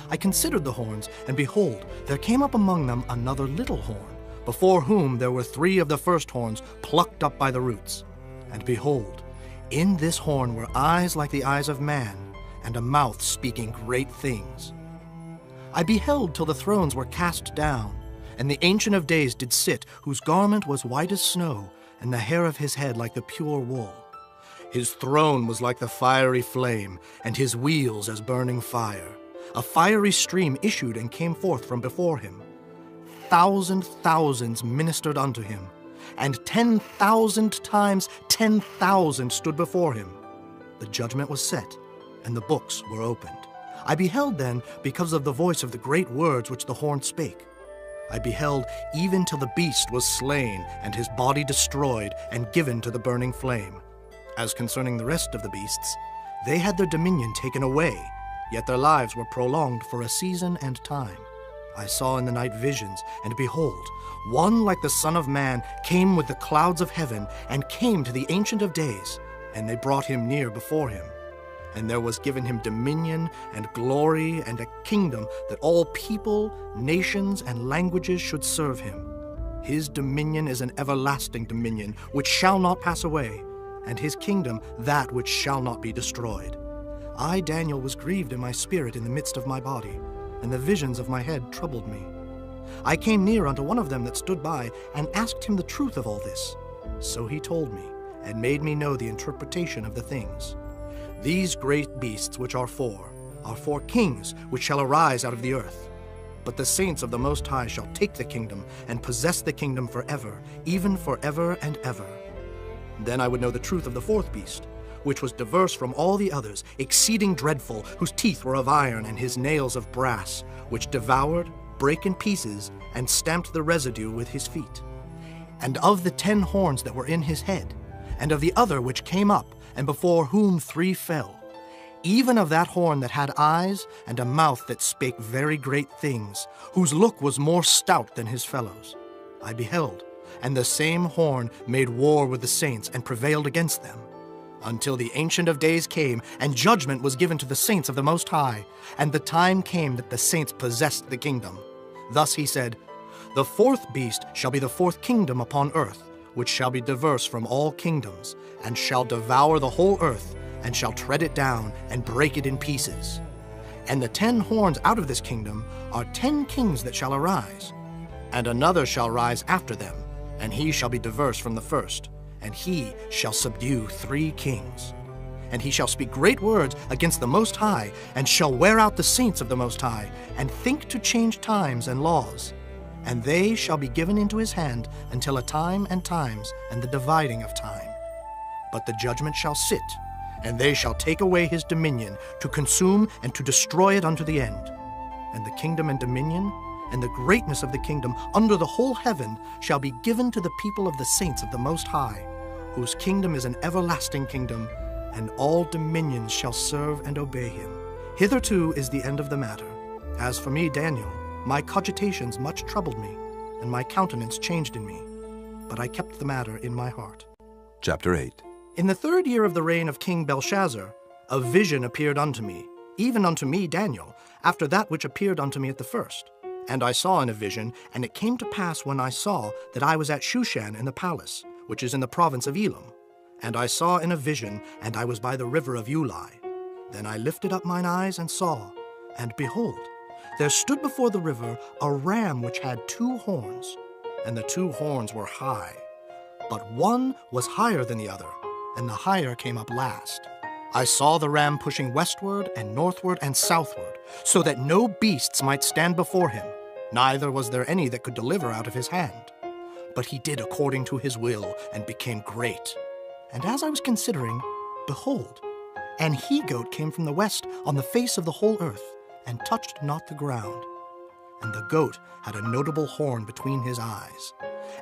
I considered the horns, and behold, there came up among them another little horn, before whom there were 3 of the first horns plucked up by the roots. And behold, in this horn were eyes like the eyes of man, and a mouth speaking great things. I beheld till the thrones were cast down, and the Ancient of Days did sit, whose garment was white as snow, and the hair of his head like the pure wool. His throne was like the fiery flame, and his wheels as burning fire. A fiery stream issued and came forth from before him. 1,000 ministered unto him, and 10,000 times 10,000 stood before him. The judgment was set, and the books were opened. I beheld then, because of the voice of the great words which the horn spake. I beheld even till the beast was slain, and his body destroyed, and given to the burning flame. As concerning the rest of the beasts, they had their dominion taken away, yet their lives were prolonged for a season and time. I saw in the night visions, and behold, one like the Son of Man came with the clouds of heaven, and came to the Ancient of Days, and they brought him near before him. And there was given him dominion and glory and a kingdom, that all people, nations, and languages should serve him. His dominion is an everlasting dominion, which shall not pass away, and his kingdom that which shall not be destroyed. I, Daniel, was grieved in my spirit in the midst of my body, and the visions of my head troubled me. I came near unto one of them that stood by, and asked him the truth of all this. So he told me, and made me know the interpretation of the things. These great beasts which are 4 kings which shall arise out of the earth. But the saints of the Most High shall take the kingdom, and possess the kingdom forever, even forever and ever. Then I would know the truth of the 4th beast, which was diverse from all the others, exceeding dreadful, whose teeth were of iron, and his nails of brass, which devoured, brake in pieces, and stamped the residue with his feet. And of the 10 horns that were in his head, and of the other which came up, and before whom 3 fell, even of that horn that had eyes, and a mouth that spake very great things, whose look was more stout than his fellows. I beheld, and the same horn made war with the saints, and prevailed against them, until the Ancient of Days came, and judgment was given to the saints of the Most High, and the time came that the saints possessed the kingdom. Thus he said, The 4th beast shall be the 4th kingdom upon earth, which shall be diverse from all kingdoms, and shall devour the whole earth, and shall tread it down, and break it in pieces. And the 10 horns out of this kingdom are 10 kings that shall arise. And another shall rise after them, and he shall be diverse from the first, and he shall subdue 3 kings. And he shall speak great words against the Most High, and shall wear out the saints of the Most High, and think to change times and laws. And they shall be given into his hand until a time and times, and the dividing of time. But the judgment shall sit, and they shall take away his dominion, to consume and to destroy it unto the end. And the kingdom and dominion, and the greatness of the kingdom under the whole heaven shall be given to the people of the saints of the Most High, whose kingdom is an everlasting kingdom, and all dominions shall serve and obey him. Hitherto is the end of the matter. As for me, Daniel, my cogitations much troubled me, and my countenance changed in me. But I kept the matter in my heart. Chapter 8. In the 3rd year of the reign of King Belshazzar, a vision appeared unto me, even unto me, Daniel, after that which appeared unto me at the first. And I saw in a vision, and it came to pass when I saw that I was at Shushan in the palace, which is in the province of Elam. And I saw in a vision, and I was by the river of Ulai. Then I lifted up mine eyes and saw, and behold, there stood before the river a ram which had 2 horns, and the 2 horns were high. But one was higher than the other, and the higher came up last. I saw the ram pushing westward and northward and southward, so that no beasts might stand before him, neither was there any that could deliver out of his hand. But he did according to his will, and became great. And as I was considering, behold, an he-goat came from the west on the face of the whole earth, and touched not the ground. And the goat had a notable horn between his eyes.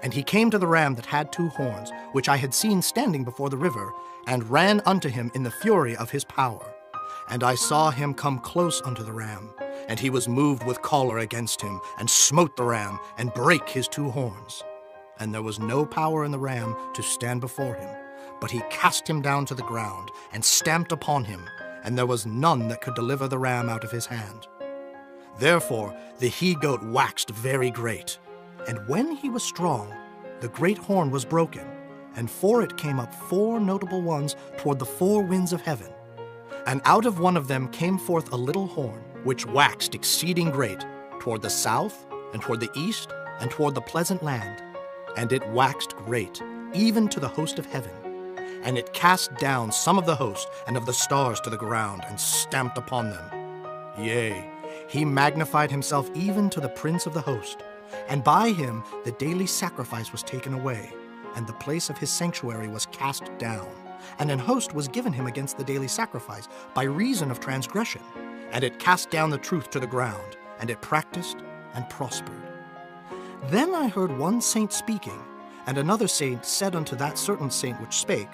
And he came to the ram that had 2 horns, which I had seen standing before the river, and ran unto him in the fury of his power. And I saw him come close unto the ram, and he was moved with choler against him, and smote the ram, and brake his 2 horns. And there was no power in the ram to stand before him, but he cast him down to the ground, and stamped upon him, and there was none that could deliver the ram out of his hand. Therefore the he-goat waxed very great, and when he was strong, the great horn was broken, and for it came up 4 notable ones toward the 4 winds of heaven. And out of one of them came forth a little horn, which waxed exceeding great, toward the south, and toward the east, and toward the pleasant land. And it waxed great, even to the host of heaven. And it cast down some of the host and of the stars to the ground, and stamped upon them. Yea, he magnified himself even to the prince of the host. And by him the daily sacrifice was taken away, and the place of his sanctuary was cast down. And an host was given him against the daily sacrifice by reason of transgression. And it cast down the truth to the ground, and it practiced and prospered. Then I heard one saint speaking, and another saint said unto that certain saint which spake,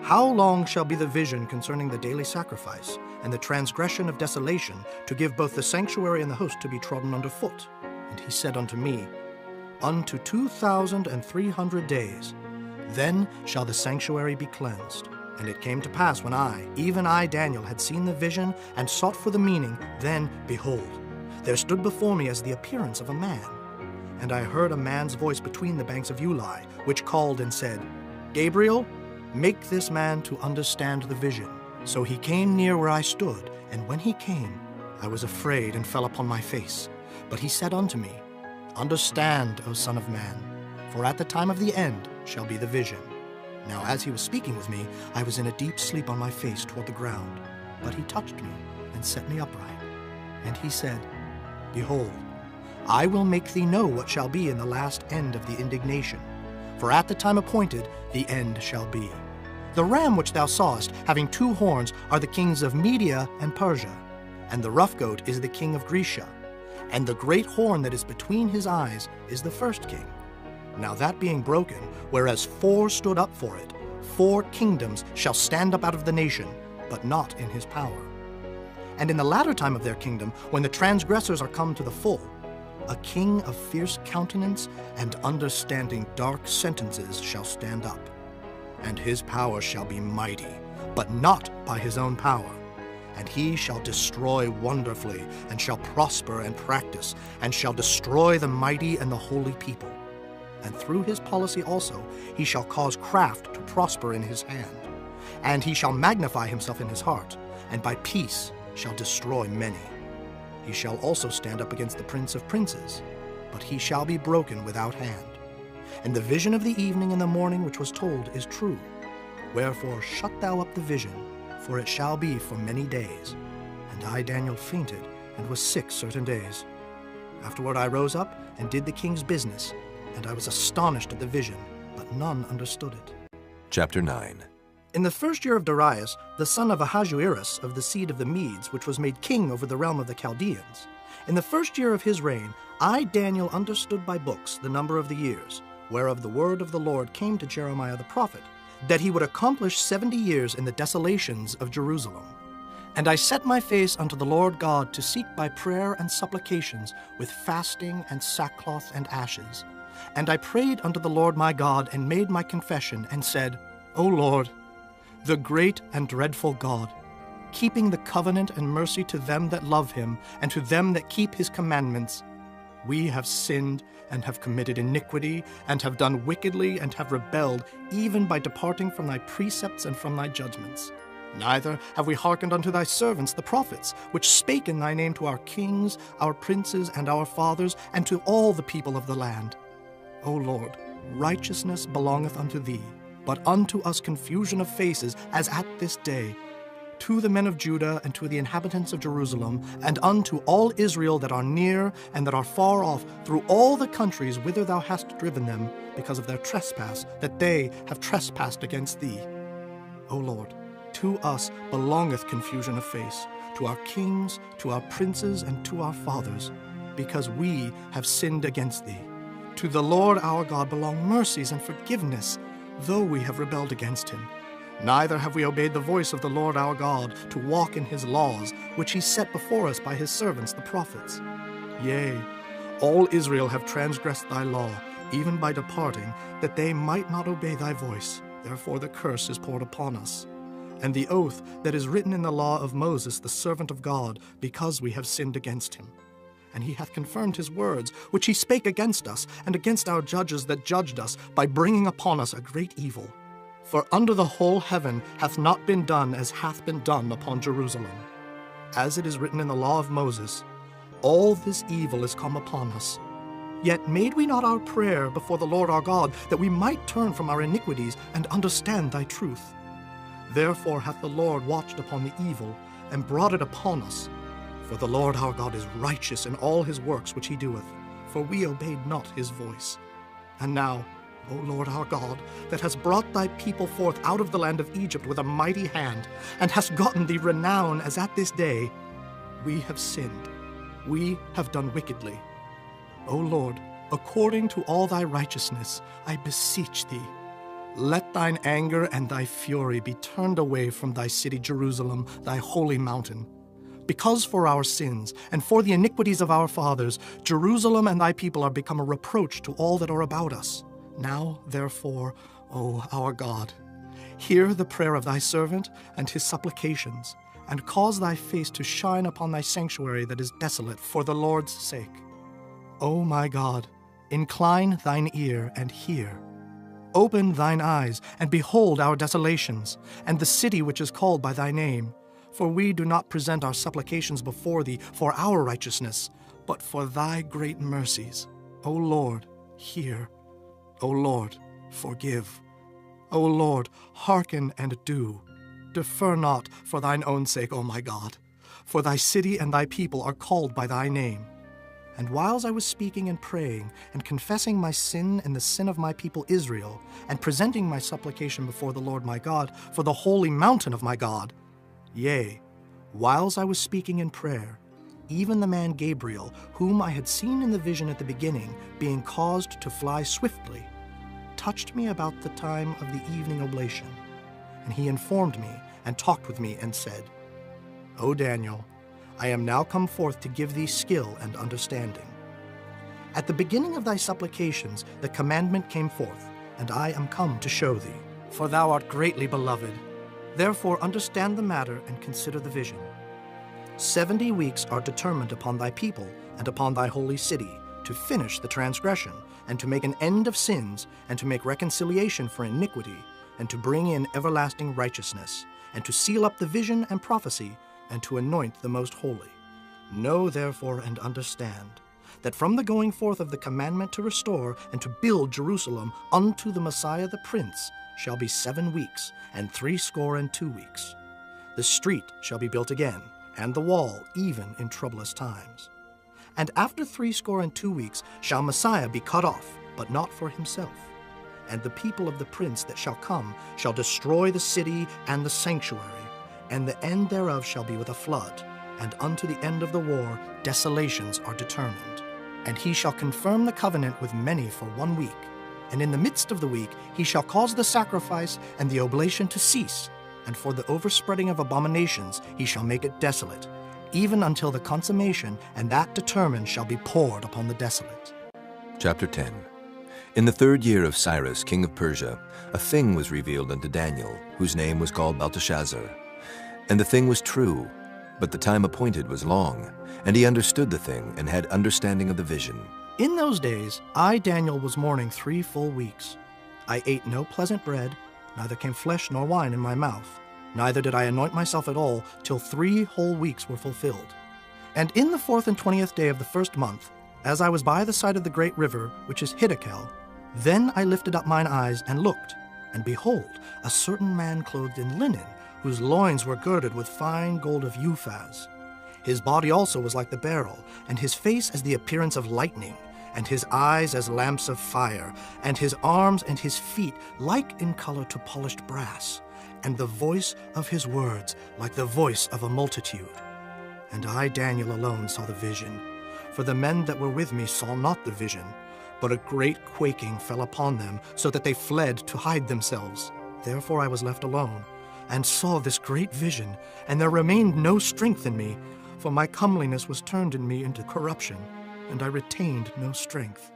How long shall be the vision concerning the daily sacrifice, and the transgression of desolation, to give both the sanctuary and the host to be trodden under foot? And he said unto me, Unto 2,300 days. Then shall the sanctuary be cleansed. And it came to pass when I, even I, Daniel, had seen the vision, and sought for the meaning, then, behold, there stood before me as the appearance of a man. And I heard a man's voice between the banks of Uli, which called and said, Gabriel, make this man to understand the vision. So he came near where I stood, and when he came, I was afraid and fell upon my face. But he said unto me, Understand, O Son of Man, for at the time of the end shall be the vision. Now as he was speaking with me, I was in a deep sleep on my face toward the ground. But he touched me and set me upright. And he said, Behold, I will make thee know what shall be in the last end of the indignation. For at the time appointed the end shall be. The ram which thou sawest, having 2 horns, are the kings of Media and Persia, and the rough goat is the king of Grecia. And the great horn that is between his eyes is the first king. Now that being broken, whereas 4 stood up for it, 4 kingdoms shall stand up out of the nation, but not in his power. And in the latter time of their kingdom, when the transgressors are come to the full, a king of fierce countenance and understanding dark sentences shall stand up. And his power shall be mighty, but not by his own power. And he shall destroy wonderfully, and shall prosper and practice, and shall destroy the mighty and the holy people. And through his policy also he shall cause craft to prosper in his hand. And he shall magnify himself in his heart, and by peace shall destroy many. He shall also stand up against the prince of princes, but he shall be broken without hand. And the vision of the evening and the morning which was told is true. Wherefore shut thou up the vision, for it shall be for many days. And I, Daniel, fainted, and was sick certain days. Afterward I rose up, and did the king's business, and I was astonished at the vision, but none understood it. Chapter 9. In the first year of Darius, the son of Ahasuerus of the seed of the Medes, which was made king over the realm of the Chaldeans, in the first year of his reign, I, Daniel, understood by books the number of the years, whereof the word of the Lord came to Jeremiah the prophet, that he would accomplish 70 years in the desolations of Jerusalem. And I set my face unto the Lord God to seek by prayer and supplications with fasting and sackcloth and ashes. And I prayed unto the Lord my God, and made my confession, and said, O Lord, the great and dreadful God, keeping the covenant and mercy to them that love him, and to them that keep his commandments, we have sinned, and have committed iniquity, and have done wickedly, and have rebelled, even by departing from thy precepts and from thy judgments. Neither have we hearkened unto thy servants the prophets, which spake in thy name to our kings, our princes, and our fathers, and to all the people of the land. O Lord, righteousness belongeth unto thee, but unto us confusion of faces, as at this day. To the men of Judah, and to the inhabitants of Jerusalem, and unto all Israel that are near and that are far off, through all the countries whither thou hast driven them, because of their trespass, that they have trespassed against thee. O Lord, to us belongeth confusion of face, to our kings, to our princes, and to our fathers, because we have sinned against thee. To the Lord our God belong mercies and forgiveness, though we have rebelled against him. Neither have we obeyed the voice of the Lord our God, to walk in his laws, which he set before us by his servants the prophets. Yea, all Israel have transgressed thy law, even by departing, that they might not obey thy voice. Therefore the curse is poured upon us. And the oath that is written in the law of Moses, the servant of God, because we have sinned against him. And he hath confirmed his words, which he spake against us, and against our judges that judged us, by bringing upon us a great evil. For under the whole heaven hath not been done as hath been done upon Jerusalem. As it is written in the law of Moses, all this evil is come upon us. Yet made we not our prayer before the Lord our God, that we might turn from our iniquities and understand thy truth. Therefore hath the Lord watched upon the evil, and brought it upon us. For the Lord our God is righteous in all his works which he doeth, for we obeyed not his voice. And now, O Lord our God, that hast brought thy people forth out of the land of Egypt with a mighty hand, and hast gotten thee renown as at this day, we have sinned, we have done wickedly. O Lord, according to all thy righteousness, I beseech thee, let thine anger and thy fury be turned away from thy city Jerusalem, thy holy mountain. Because for our sins, and for the iniquities of our fathers, Jerusalem and thy people are become a reproach to all that are about us. Now, therefore, O our God, hear the prayer of thy servant and his supplications, and cause thy face to shine upon thy sanctuary that is desolate for the Lord's sake. O my God, incline thine ear and hear. Open thine eyes, and behold our desolations, and the city which is called by thy name. For we do not present our supplications before thee for our righteousness, but for thy great mercies. O Lord, hear. O Lord, forgive. O Lord, hearken and do. Defer not for thine own sake, O my God. For thy city and thy people are called by thy name. And whiles I was speaking and praying, and confessing my sin and the sin of my people Israel, and presenting my supplication before the Lord my God for the holy mountain of my God, yea, whiles I was speaking in prayer, even the man Gabriel, whom I had seen in the vision at the beginning, being caused to fly swiftly, touched me about the time of the evening oblation. And he informed me, and talked with me, and said, O Daniel, I am now come forth to give thee skill and understanding. At the beginning of thy supplications the commandment came forth, and I am come to show thee. For thou art greatly beloved. Therefore understand the matter and consider the vision. 70 weeks are determined upon thy people and upon thy holy city, to finish the transgression, and to make an end of sins, and to make reconciliation for iniquity, and to bring in everlasting righteousness, and to seal up the vision and prophecy, and to anoint the most holy. Know therefore and understand, that from the going forth of the commandment to restore and to build Jerusalem unto the Messiah the Prince shall be 7 weeks, and 62 weeks. The street shall be built again, and the wall even in troublous times. And after 62 weeks shall Messiah be cut off, but not for himself. And the people of the prince that shall come shall destroy the city and the sanctuary, and the end thereof shall be with a flood, and unto the end of the war desolations are determined. And he shall confirm the covenant with many for 1 week, and in the midst of the week he shall cause the sacrifice and the oblation to cease, and for the overspreading of abominations he shall make it desolate, even until the consummation, and that determined shall be poured upon the desolate. Chapter 10. In the 3rd year of Cyrus, king of Persia, a thing was revealed unto Daniel, whose name was called Belteshazzar. And the thing was true, but the time appointed was long, and he understood the thing, and had understanding of the vision. In those days I, Daniel, was mourning 3 full weeks. I ate no pleasant bread, neither came flesh nor wine in my mouth, neither did I anoint myself at all till 3 whole weeks were fulfilled. And in the 4th and 20th day of the 1st month, as I was by the side of the great river, which is Hiddekel, then I lifted up mine eyes and looked, and behold, a certain man clothed in linen, whose loins were girded with fine gold of Uphaz. His body also was like the beryl, and his face as the appearance of lightning, and his eyes as lamps of fire, and his arms and his feet like in color to polished brass, and the voice of his words like the voice of a multitude. And I, Daniel, alone saw the vision, for the men that were with me saw not the vision, but a great quaking fell upon them, so that they fled to hide themselves. Therefore I was left alone, and saw this great vision, and there remained no strength in me, for my comeliness was turned in me into corruption, and I retained no strength.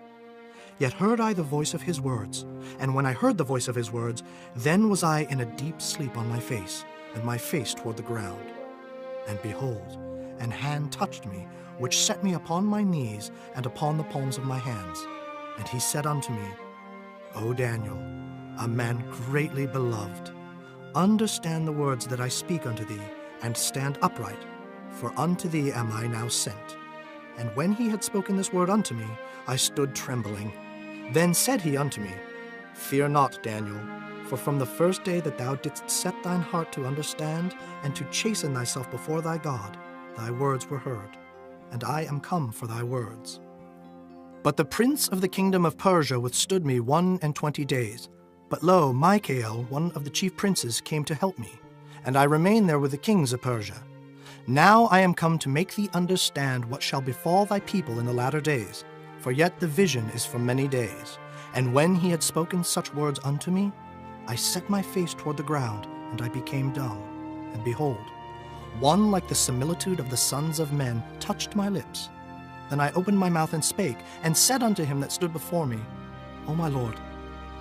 Yet heard I the voice of his words, and when I heard the voice of his words, then was I in a deep sleep on my face, and my face toward the ground. And behold, an hand touched me, which set me upon my knees and upon the palms of my hands. And he said unto me, O Daniel, a man greatly beloved, understand the words that I speak unto thee, and stand upright, for unto thee am I now sent. And when he had spoken this word unto me, I stood trembling. Then said he unto me, Fear not, Daniel, for from the first day that thou didst set thine heart to understand and to chasten thyself before thy God, thy words were heard, and I am come for thy words. But the prince of the kingdom of Persia withstood me 21 days. But lo, Michael, one of the chief princes, came to help me, and I remained there with the kings of Persia. Now I am come to make thee understand what shall befall thy people in the latter days, for yet the vision is for many days. And when he had spoken such words unto me, I set my face toward the ground, and I became dumb. And behold, one like the similitude of the sons of men touched my lips. Then I opened my mouth and spake, and said unto him that stood before me, O my Lord,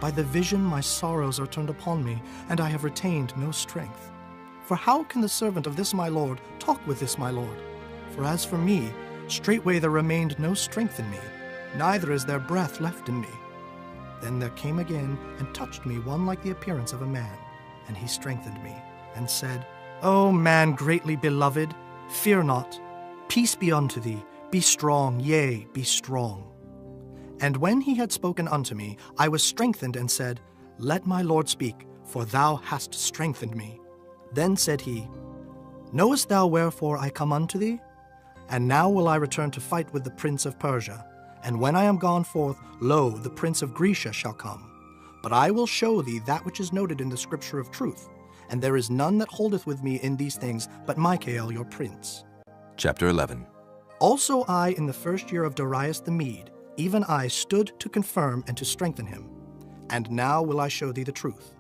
by the vision my sorrows are turned upon me, and I have retained no strength. For how can the servant of this my Lord talk with this my Lord? For as for me, straightway there remained no strength in me, neither is there breath left in me. Then there came again and touched me one like the appearance of a man, and he strengthened me, and said, O man greatly beloved, fear not. Peace be unto thee. Be strong, yea, be strong. And when he had spoken unto me, I was strengthened, and said, Let my Lord speak, for thou hast strengthened me. Then said he, Knowest thou wherefore I come unto thee? And now will I return to fight with the prince of Persia. And when I am gone forth, lo, the prince of Grecia shall come. But I will show thee that which is noted in the scripture of truth. And there is none that holdeth with me in these things, but Michael your prince. Chapter 11. Also I, in the first year of Darius the Mede, even I stood to confirm and to strengthen him. And now will I show thee the truth.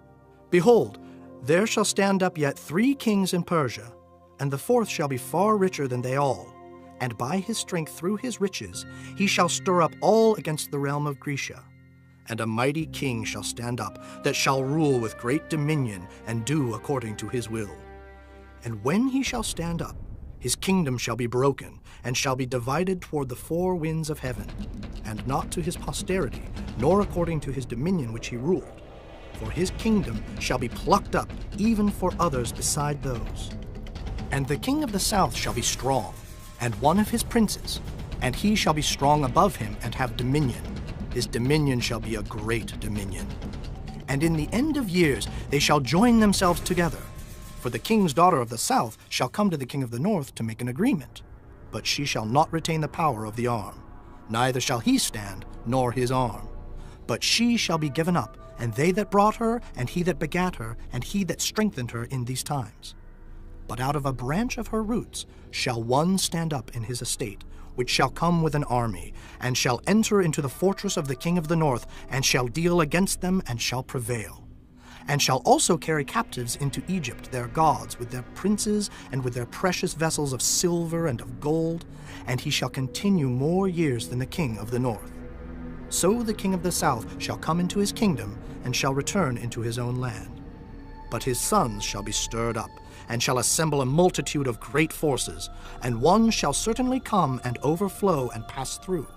Behold, there shall stand up yet 3 kings in Persia, and the 4th shall be far richer than they all. And by his strength through his riches he shall stir up all against the realm of Grecia. And a mighty king shall stand up, that shall rule with great dominion, and do according to his will. And when he shall stand up, his kingdom shall be broken, and shall be divided toward the 4 winds of heaven, and not to his posterity, nor according to his dominion which he ruled. For his kingdom shall be plucked up, even for others beside those. And the king of the south shall be strong, and one of his princes, and he shall be strong above him, and have dominion. His dominion shall be a great dominion. And in the end of years they shall join themselves together. For the king's daughter of the south shall come to the king of the north to make an agreement. But she shall not retain the power of the arm, neither shall he stand, nor his arm. But she shall be given up, and they that brought her, and he that begat her, and he that strengthened her in these times. But out of a branch of her roots shall one stand up in his estate, which shall come with an army, and shall enter into the fortress of the king of the north, and shall deal against them, and shall prevail. And shall also carry captives into Egypt their gods, with their princes, and with their precious vessels of silver and of gold, and he shall continue more years than the king of the north. So the king of the south shall come into his kingdom, and shall return into his own land. But his sons shall be stirred up, and shall assemble a multitude of great forces, and one shall certainly come and overflow and pass through.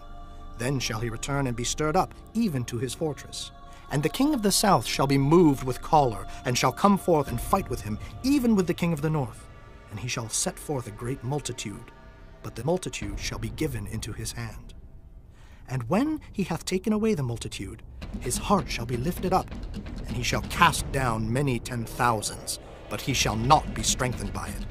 Then shall he return and be stirred up, even to his fortress. And the king of the south shall be moved with choler, and shall come forth and fight with him, even with the king of the north. And he shall set forth a great multitude, but the multitude shall be given into his hand. And when he hath taken away the multitude, his heart shall be lifted up, and he shall cast down many 10,000s, but he shall not be strengthened by it.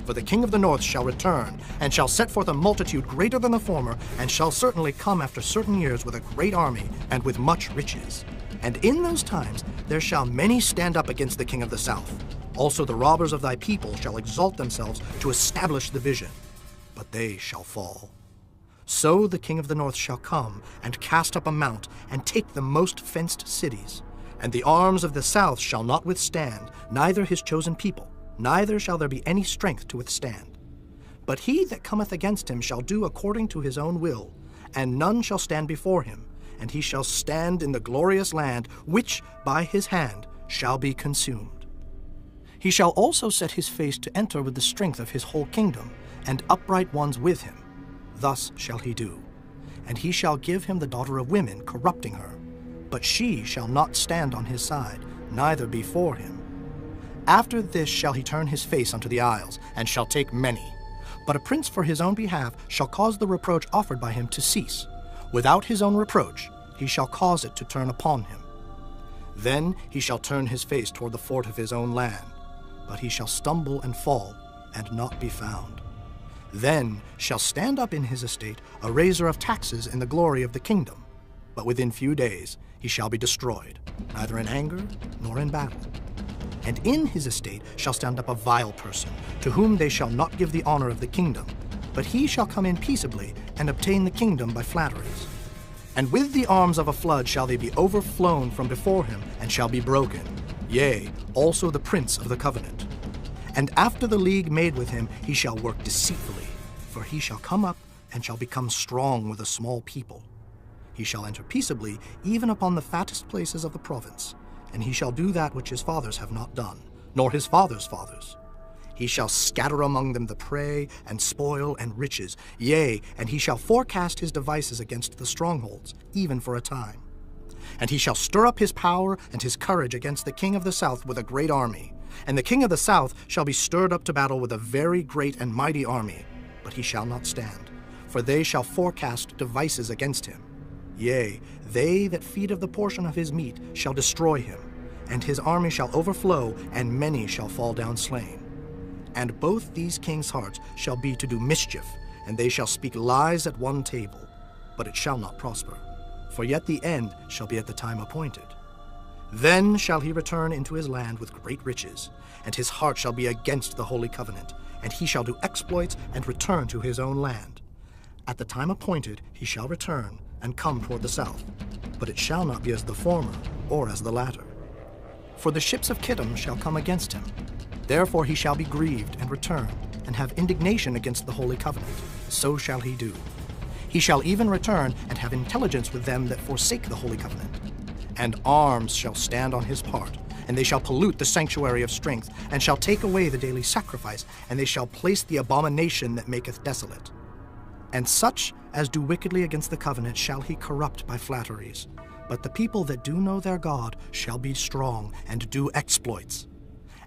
For the king of the north shall return, and shall set forth a multitude greater than the former, and shall certainly come after certain years with a great army, and with much riches. And in those times there shall many stand up against the king of the south. Also the robbers of thy people shall exalt themselves to establish the vision, but they shall fall. So the king of the north shall come, and cast up a mount, and take the most fenced cities. And the arms of the south shall not withstand, neither his chosen people, neither shall there be any strength to withstand. But he that cometh against him shall do according to his own will, and none shall stand before him, and he shall stand in the glorious land, which by his hand shall be consumed. He shall also set his face to enter with the strength of his whole kingdom, and upright ones with him. Thus shall he do. And he shall give him the daughter of women, corrupting her. But she shall not stand on his side, neither before him. After this shall he turn his face unto the isles, and shall take many. But a prince for his own behalf shall cause the reproach offered by him to cease. Without his own reproach he shall cause it to turn upon him. Then he shall turn his face toward the fort of his own land, but he shall stumble and fall, and not be found. Then shall stand up in his estate a raiser of taxes in the glory of the kingdom, but within few days he shall be destroyed, neither in anger nor in battle. And in his estate shall stand up a vile person, to whom they shall not give the honor of the kingdom, but he shall come in peaceably, and obtain the kingdom by flatteries. And with the arms of a flood shall they be overflown from before him, and shall be broken, yea, also the prince of the covenant. And after the league made with him, he shall work deceitfully, for he shall come up, and shall become strong with a small people. He shall enter peaceably, even upon the fattest places of the province, and he shall do that which his fathers have not done, nor his fathers' fathers. He shall scatter among them the prey, and spoil, and riches, yea, and he shall forecast his devices against the strongholds, even for a time. And he shall stir up his power and his courage against the king of the south with a great army. And the king of the south shall be stirred up to battle with a very great and mighty army, but he shall not stand, for they shall forecast devices against him. Yea, they that feed of the portion of his meat shall destroy him, and his army shall overflow, and many shall fall down slain. And both these kings' hearts shall be to do mischief, and they shall speak lies at one table, but it shall not prosper, for yet the end shall be at the time appointed. Then shall he return into his land with great riches, and his heart shall be against the holy covenant, and he shall do exploits and return to his own land. At the time appointed he shall return, and come toward the south, but it shall not be as the former, or as the latter. For the ships of Kittim shall come against him. Therefore he shall be grieved, and return, and have indignation against the holy covenant. So shall he do. He shall even return, and have intelligence with them that forsake the holy covenant. And arms shall stand on his part, and they shall pollute the sanctuary of strength, and shall take away the daily sacrifice, and they shall place the abomination that maketh desolate. And such as do wickedly against the covenant shall he corrupt by flatteries. But the people that do know their God shall be strong, and do exploits.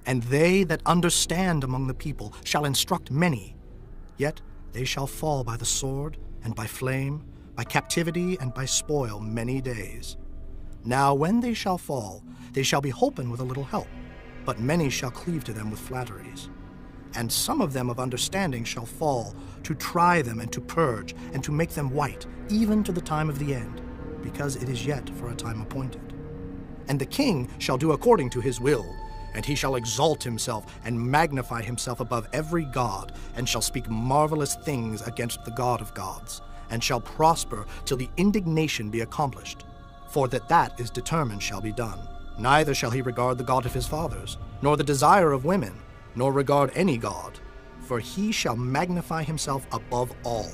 And they that understand among the people shall instruct many. Yet they shall fall by the sword, and by flame, by captivity, and by spoil many days. Now when they shall fall, they shall be holpen with a little help, but many shall cleave to them with flatteries. And some of them of understanding shall fall, to try them and to purge, and to make them white, even to the time of the end, because it is yet for a time appointed. And the king shall do according to his will, and he shall exalt himself and magnify himself above every god, and shall speak marvelous things against the God of gods, and shall prosper till the indignation be accomplished. For that is determined shall be done. Neither shall he regard the God of his fathers, nor the desire of women, nor regard any god, for he shall magnify himself above all.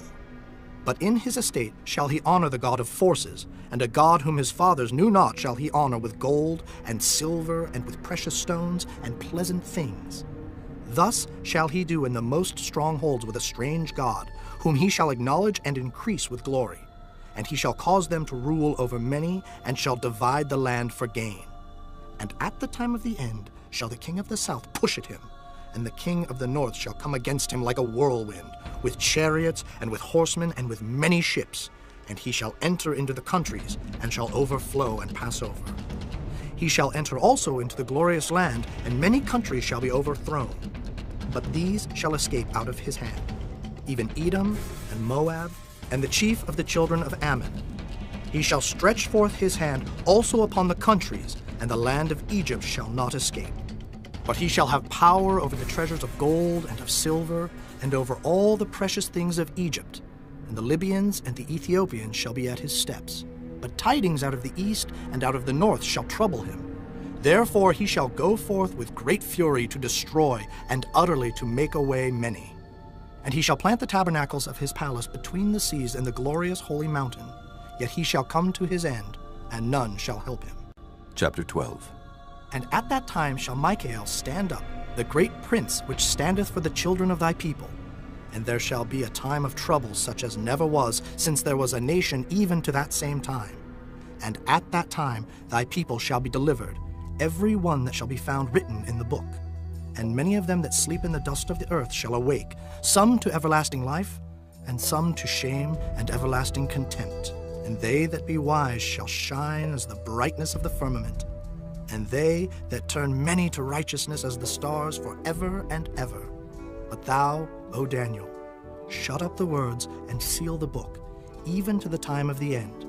But in his estate shall he honor the God of forces, and a God whom his fathers knew not shall he honor with gold and silver, and with precious stones and pleasant things. Thus shall he do in the most strongholds with a strange God, whom he shall acknowledge and increase with glory. and he shall cause them to rule over many, and shall divide the land for gain. And at the time of the end shall the king of the south push at him, and the king of the north shall come against him like a whirlwind, with chariots, and with horsemen, and with many ships. And he shall enter into the countries, and shall overflow and pass over. He shall enter also into the glorious land, and many countries shall be overthrown. But these shall escape out of his hand, even Edom and Moab, and the chief of the children of Ammon. He shall stretch forth his hand also upon the countries, and the land of Egypt shall not escape. But he shall have power over the treasures of gold and of silver, and over all the precious things of Egypt. And the Libyans and the Ethiopians shall be at his steps. But tidings out of the east and out of the north shall trouble him. Therefore he shall go forth with great fury to destroy, and utterly to make away many. And he shall plant the tabernacles of his palace between the seas and the glorious holy mountain. Yet he shall come to his end, and none shall help him. Chapter 12. And at that time shall Michael stand up, the great prince which standeth for the children of thy people. And there shall be a time of trouble such as never was, since there was a nation even to that same time. And at that time thy people shall be delivered, every one that shall be found written in the book. And many of them that sleep in the dust of the earth shall awake, some to everlasting life, and some to shame and everlasting contempt. And they that be wise shall shine as the brightness of the firmament, and they that turn many to righteousness as the stars forever and ever. But thou, O Daniel, shut up the words and seal the book, even to the time of the end.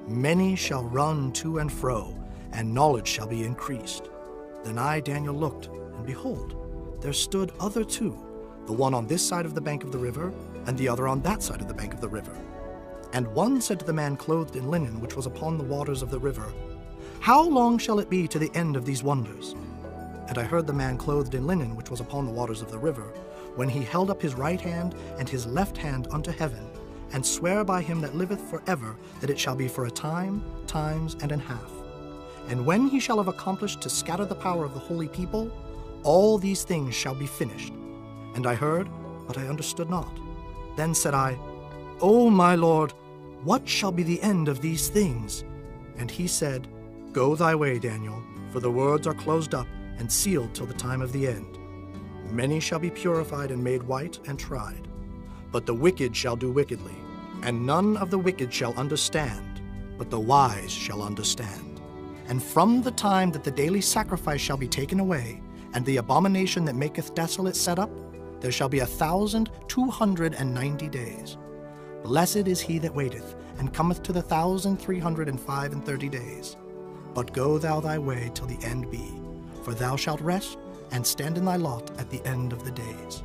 Many shall run to and fro, and knowledge shall be increased. Then I, Daniel, looked, and behold, there stood other two, the one on this side of the bank of the river, and the other on that side of the bank of the river. And one said to the man clothed in linen, which was upon the waters of the river, How long shall it be to the end of these wonders? And I heard the man clothed in linen, which was upon the waters of the river, when he held up his right hand and his left hand unto heaven, and sware by him that liveth forever, that it shall be for a time, times, and an half. And when he shall have accomplished to scatter the power of the holy people, all these things shall be finished. And I heard, but I understood not. Then said I, O my Lord, what shall be the end of these things? And he said, Go thy way, Daniel, for the words are closed up and sealed till the time of the end. Many shall be purified and made white and tried. But the wicked shall do wickedly, and none of the wicked shall understand, but the wise shall understand. And from the time that the daily sacrifice shall be taken away, and the abomination that maketh desolate set up, there shall be 1,290 days. Blessed is he that waiteth, and cometh to the 1,335 days. But go thou thy way till the end be, for thou shalt rest, and stand in thy lot at the end of the days.